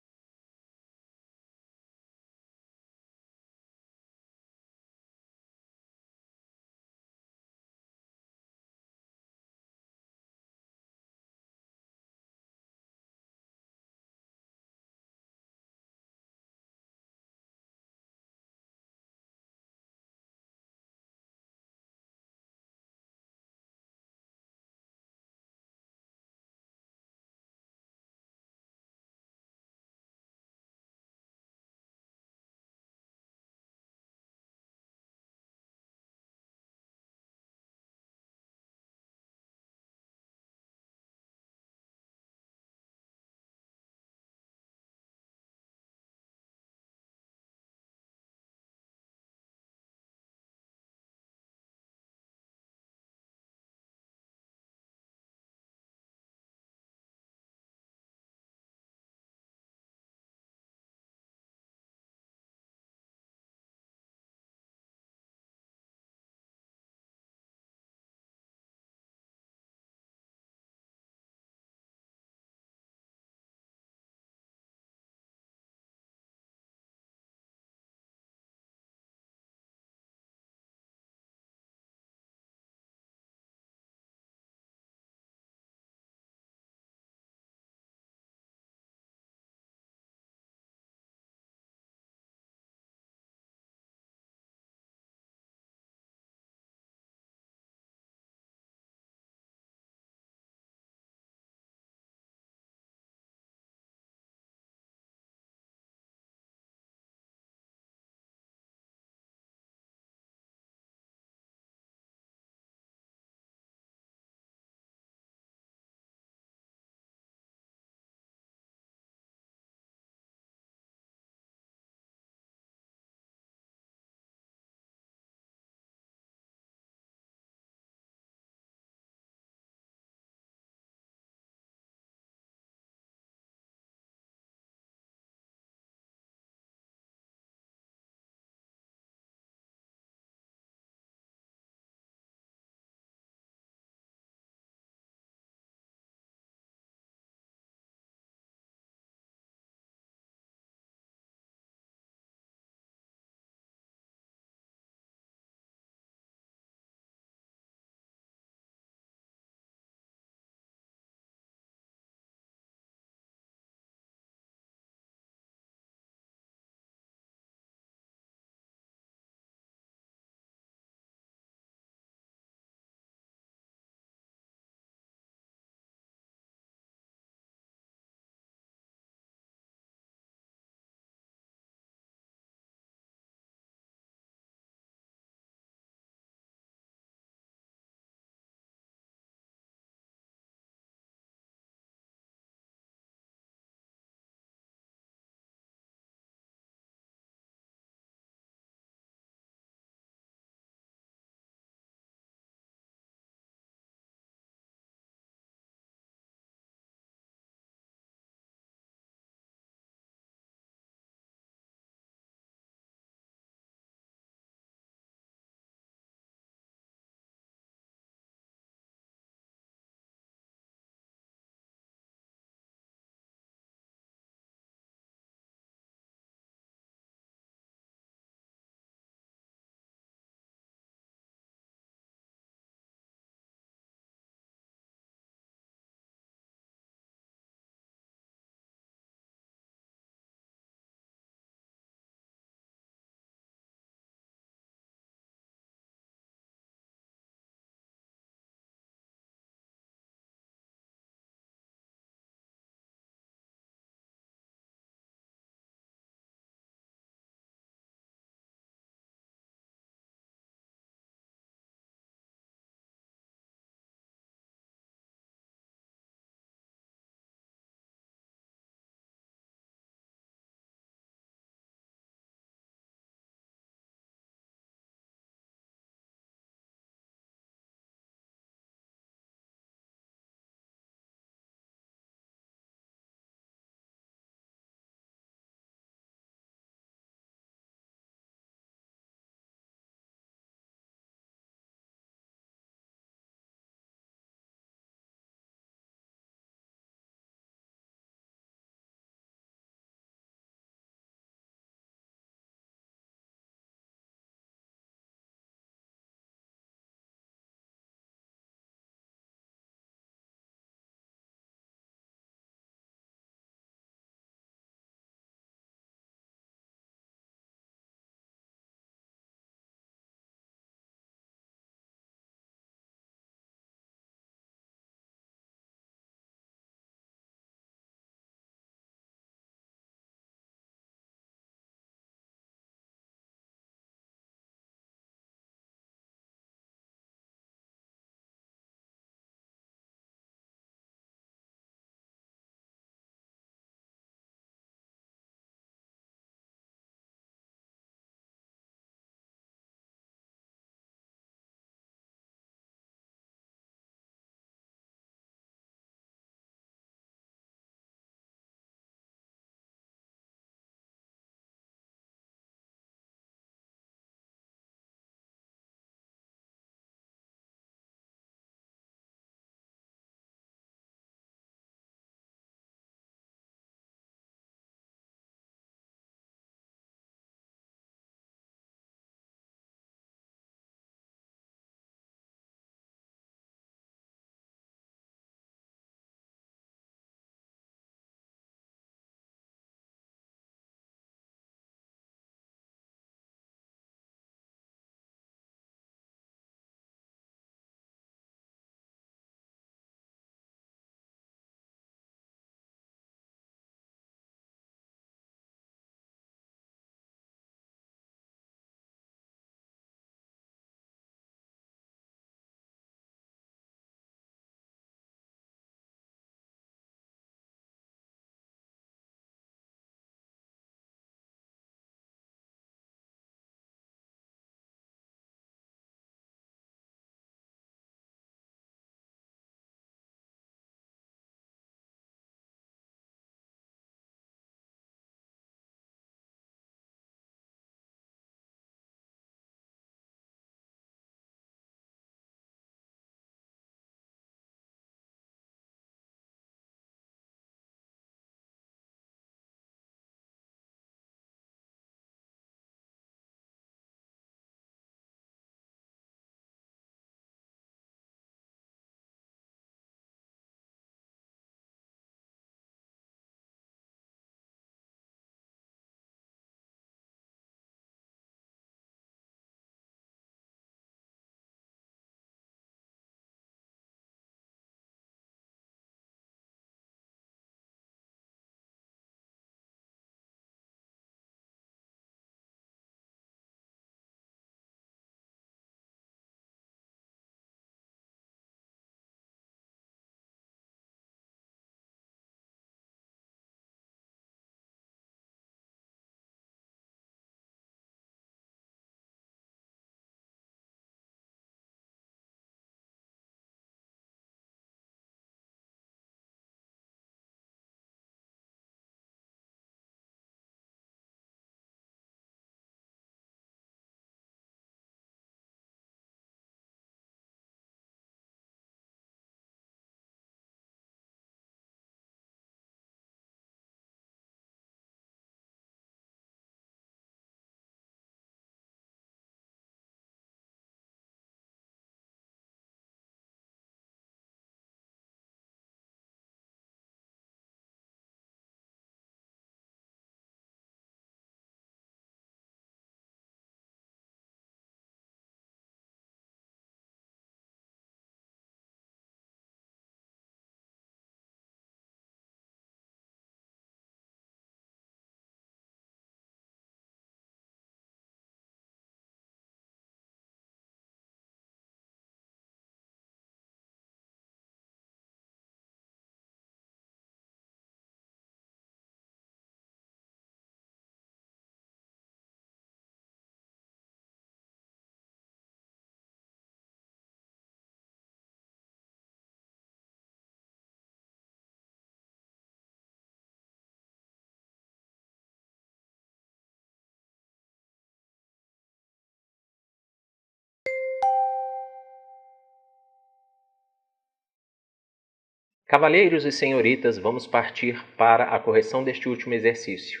Cavalheiros e senhoritas, vamos partir para a correção deste último exercício.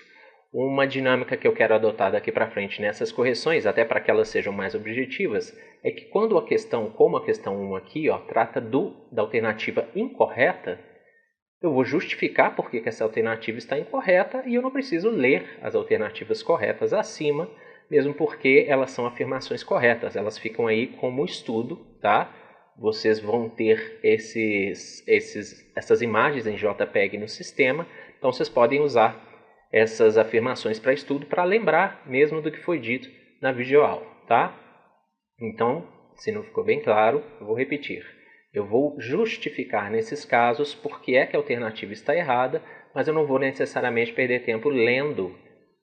Uma dinâmica que eu quero adotar daqui para frente nessas correções, até para que elas sejam mais objetivas, é que quando a questão, como a questão 1 aqui, trata da alternativa incorreta, eu vou justificar por que essa alternativa está incorreta e eu não preciso ler as alternativas corretas acima, mesmo porque elas são afirmações corretas, elas ficam aí como estudo, tá? Vocês vão ter essas imagens em JPEG no sistema, então vocês podem usar essas afirmações para estudo para lembrar mesmo do que foi dito na videoaula, tá? Então, se não ficou bem claro, eu vou repetir. Eu vou justificar nesses casos por que é que a alternativa está errada, mas eu não vou necessariamente perder tempo lendo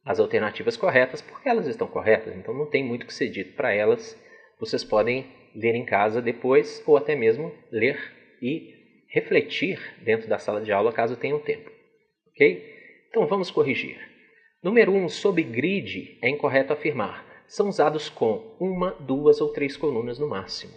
as alternativas corretas, porque elas estão corretas, então não tem muito o que ser dito para elas. Vocês podem ler em casa depois, ou até mesmo ler e refletir dentro da sala de aula, caso tenham tempo. Ok? Então vamos corrigir. Número 1, sobre grid, é incorreto afirmar. São usados com 1, 2 ou 3 colunas no máximo.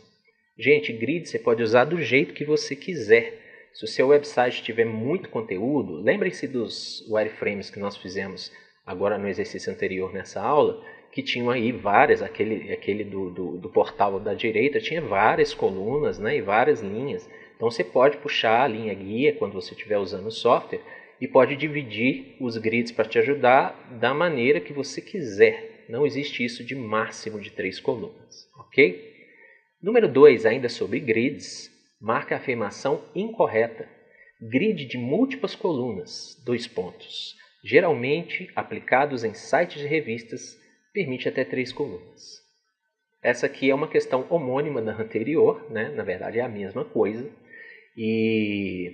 Gente, grid você pode usar do jeito que você quiser. Se o seu website tiver muito conteúdo, lembrem-se dos wireframes que nós fizemos agora no exercício anterior nessa aula, que tinham aí várias, aquele do portal da direita tinha várias colunas, né, e várias linhas. Então você pode puxar a linha guia quando você estiver usando o software e pode dividir os grids para te ajudar da maneira que você quiser. Não existe isso de máximo de 3 colunas, ok? Número 2, ainda sobre grids, marca a afirmação incorreta. Grid de múltiplas colunas, 2 pontos. Geralmente aplicados em sites de revistas, permite até 3 colunas. Essa aqui é uma questão homônima da anterior, né? Na verdade é a mesma coisa. E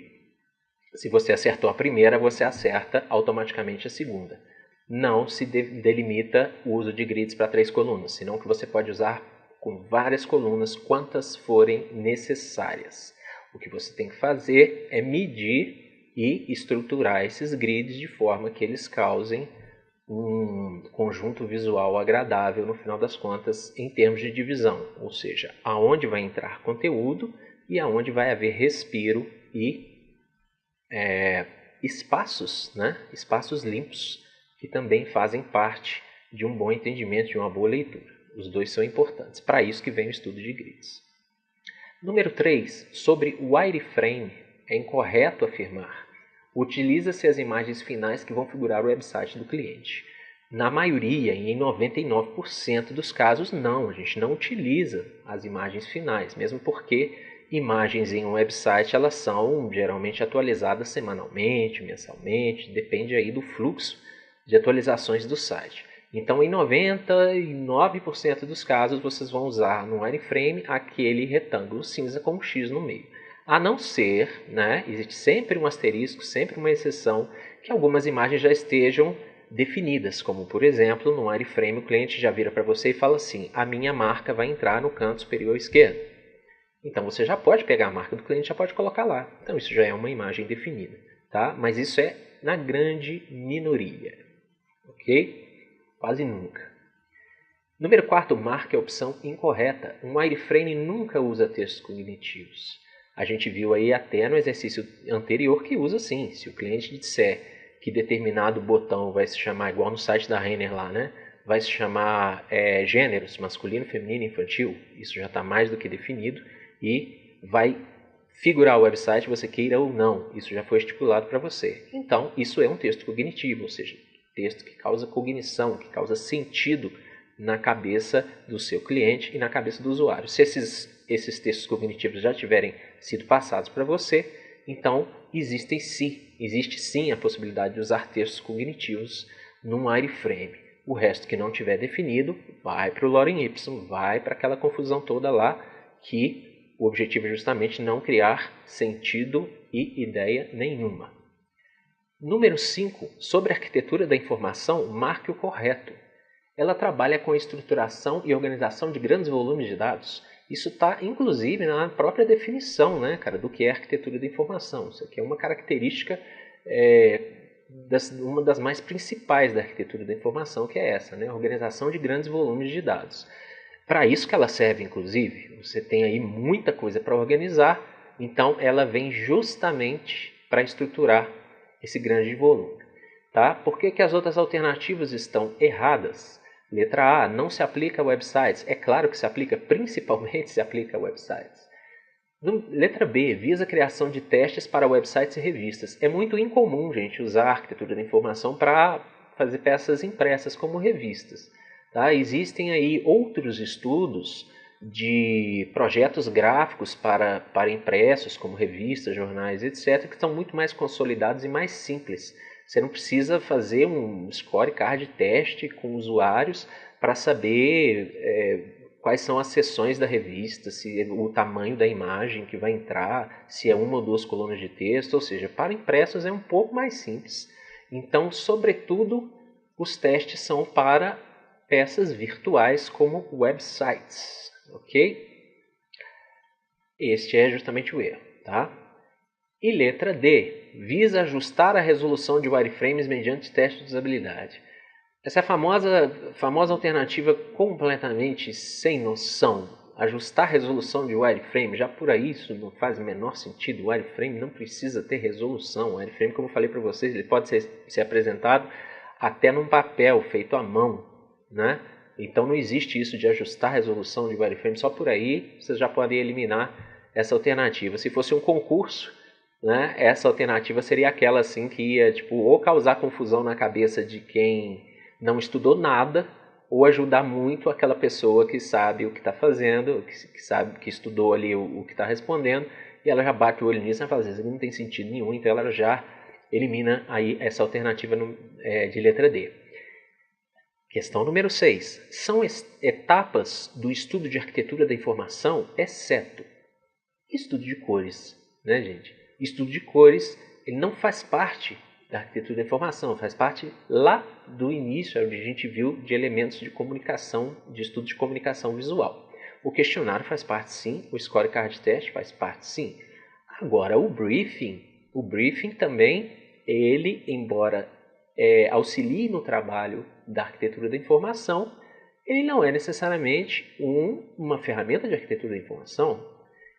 se você acertou a primeira, você acerta automaticamente a segunda. Não se delimita o uso de grids para 3 colunas, senão que você pode usar com várias colunas, quantas forem necessárias. O que você tem que fazer é medir e estruturar esses grids de forma que eles causem um conjunto visual agradável no final das contas em termos de divisão, ou seja, aonde vai entrar conteúdo e aonde vai haver respiro e espaços, né? Espaços limpos que também fazem parte de um bom entendimento, de uma boa leitura. Os dois são importantes, para isso que vem o estudo de grids. Número 3, sobre o wireframe, é incorreto afirmar. Utiliza-se as imagens finais que vão figurar no website do cliente. Na maioria, e em 99% dos casos, não. A gente não utiliza as imagens finais, mesmo porque imagens em um website elas são geralmente atualizadas semanalmente, mensalmente, depende aí do fluxo de atualizações do site. Então, em 99% dos casos, vocês vão usar no wireframe aquele retângulo cinza com um X no meio. A não ser, né, existe sempre um asterisco, sempre uma exceção, que algumas imagens já estejam definidas, como por exemplo, no wireframe o cliente já vira para você e fala assim, a minha marca vai entrar no canto superior esquerdo. Então você já pode pegar a marca do cliente e já pode colocar lá. Então isso já é uma imagem definida, tá? Mas isso é na grande minoria, ok? Quase nunca. Número 4, marque a opção incorreta. Um wireframe nunca usa textos cognitivos. A gente viu aí até no exercício anterior que usa sim. Se o cliente disser que determinado botão vai se chamar, igual no site da Renner lá, né? Vai se chamar gêneros, masculino, feminino, infantil. Isso já está mais do que definido e vai figurar o website, você queira ou não. Isso já foi estipulado para você. Então, isso é um texto cognitivo, ou seja, texto que causa cognição, que causa sentido na cabeça do seu cliente e na cabeça do usuário. Se esses textos cognitivos já tiverem sido passados para você, então existe sim a possibilidade de usar textos cognitivos num wireframe. O resto que não tiver definido vai para o lorem ipsum, vai para aquela confusão toda lá que o objetivo é justamente não criar sentido e ideia nenhuma. Número 5, sobre a arquitetura da informação, marque o correto. Ela trabalha com a estruturação e organização de grandes volumes de dados. Isso está, inclusive, na própria definição, né, cara, do que é arquitetura da informação. Isso aqui é uma característica, uma das mais principais da arquitetura da informação, que é essa, né, a organização de grandes volumes de dados. Para isso que ela serve, inclusive, você tem aí muita coisa para organizar, Então ela vem justamente para estruturar esse grande volume. Tá? Por que as outras alternativas estão erradas? Letra A, não se aplica a websites. É claro que se aplica, principalmente se aplica a websites. Letra B, visa a criação de testes para websites e revistas. É muito incomum, gente, usar a arquitetura da informação para fazer peças impressas como revistas. Tá? Existem aí outros estudos de projetos gráficos para impressos, como revistas, jornais, etc., que estão muito mais consolidados e mais simples. Você não precisa fazer um scorecard teste com usuários para saber quais são as seções da revista, se o tamanho da imagem que vai entrar, se é uma ou duas colunas de texto, ou seja, para impressos é um pouco mais simples. Então, sobretudo, os testes são para peças virtuais como websites, ok? Este é justamente o erro, tá? E letra D, visa ajustar a resolução de wireframes mediante teste de usabilidade. Essa é a famosa alternativa completamente sem noção. Ajustar a resolução de wireframe, já por aí isso não faz o menor sentido. O wireframe não precisa ter resolução. O wireframe, como eu falei para vocês, ele pode ser apresentado até num papel feito à mão, né? Então não existe isso de ajustar a resolução de wireframe. Só por aí vocês já podem eliminar essa alternativa. Se fosse um concurso, né, essa alternativa seria aquela assim que ia ou causar confusão na cabeça de quem não estudou nada, ou ajudar muito aquela pessoa que sabe o que está fazendo, que estudou ali o que está respondendo, e ela já bate o olho nisso e fala, isso não tem sentido nenhum, então ela já elimina aí essa alternativa de letra D. Questão número 6. São etapas do estudo de arquitetura da informação, exceto estudo de cores, né, gente? Estudo de cores, ele não faz parte da arquitetura da informação, faz parte lá do início, onde a gente viu de elementos de comunicação, de estudo de comunicação visual. O questionário faz parte sim, o scorecard test faz parte sim. Agora o briefing também, ele, embora auxilie no trabalho da arquitetura da informação, ele não é necessariamente uma ferramenta de arquitetura da informação.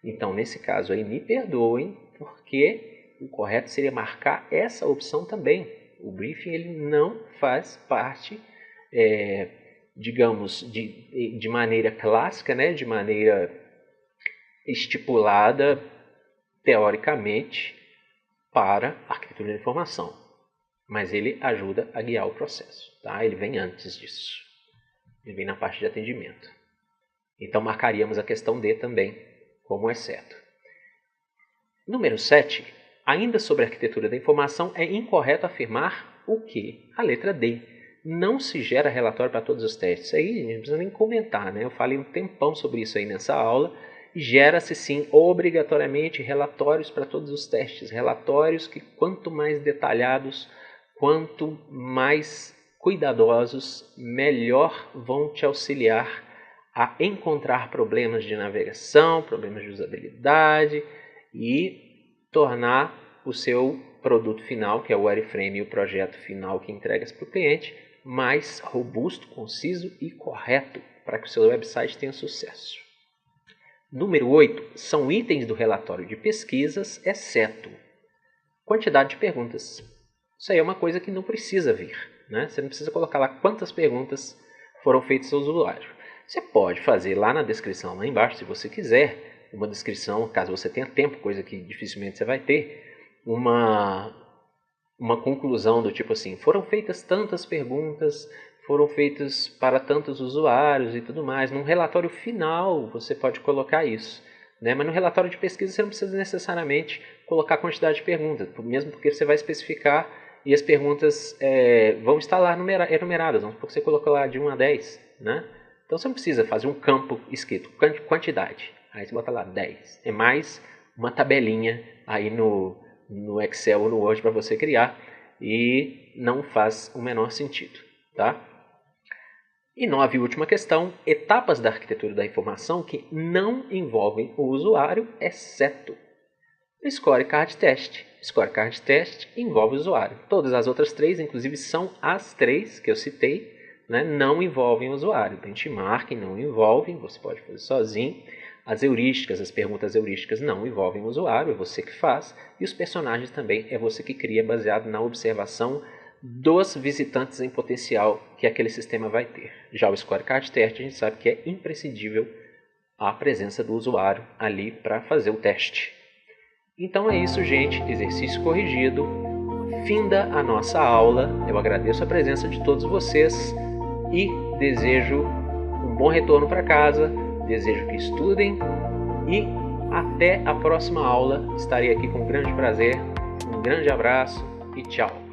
Então, nesse caso aí, me perdoem, porque o correto seria marcar essa opção também. O briefing ele não faz parte, digamos, de maneira clássica, né, de maneira estipulada, teoricamente, para a arquitetura da informação. Mas ele ajuda a guiar o processo. Tá? Ele vem antes disso. Ele vem na parte de atendimento. Então, marcaríamos a questão D também como exceto. Número 7. Ainda sobre a arquitetura da informação, é incorreto afirmar o que? A letra D. Não se gera relatório para todos os testes. Isso aí não precisa nem comentar, né? Eu falei um tempão sobre isso aí nessa aula. Gera-se sim, obrigatoriamente, relatórios para todos os testes. Relatórios que, quanto mais detalhados, quanto mais cuidadosos, melhor vão te auxiliar a encontrar problemas de navegação, problemas de usabilidade e tornar o seu produto final, que é o wireframe e o projeto final que entrega para o cliente, mais robusto, conciso e correto para que o seu website tenha sucesso. Número 8. São itens do relatório de pesquisas, exceto quantidade de perguntas. Isso aí é uma coisa que não precisa vir, né? Você não precisa colocar lá quantas perguntas foram feitas ao usuário. Você pode fazer lá na descrição, lá embaixo, se você quiser, uma descrição, caso você tenha tempo, coisa que dificilmente você vai ter, uma conclusão do tipo assim, foram feitas tantas perguntas, foram feitas para tantos usuários e tudo mais. Num relatório final você pode colocar isso, né? Mas no relatório de pesquisa você não precisa necessariamente colocar a quantidade de perguntas, mesmo porque você vai especificar e as perguntas vão estar lá enumeradas, vamos supor que você colocou lá de 1 a 10, né? Então você não precisa fazer um campo escrito, quantidade. Aí você bota lá 10. É mais uma tabelinha aí no Excel ou no Word para você criar e não faz o menor sentido, tá? E 9, última questão, etapas da arquitetura da informação que não envolvem o usuário, exceto o scorecard test. Scorecard test envolve o usuário. Todas as outras 3, inclusive, são as 3 que eu citei, né, não envolvem o usuário. Benchmarking não envolve, você pode fazer sozinho. As heurísticas, as perguntas heurísticas não envolvem o usuário, é você que faz, e os personagens também é você que cria baseado na observação dos visitantes em potencial que aquele sistema vai ter. Já o Scorecard Test a gente sabe que é imprescindível a presença do usuário ali para fazer o teste. Então é isso, gente, exercício corrigido, finda a nossa aula, eu agradeço a presença de todos vocês e desejo um bom retorno para casa, desejo que estudem e até a próxima aula, estarei aqui com grande prazer, um grande abraço e tchau!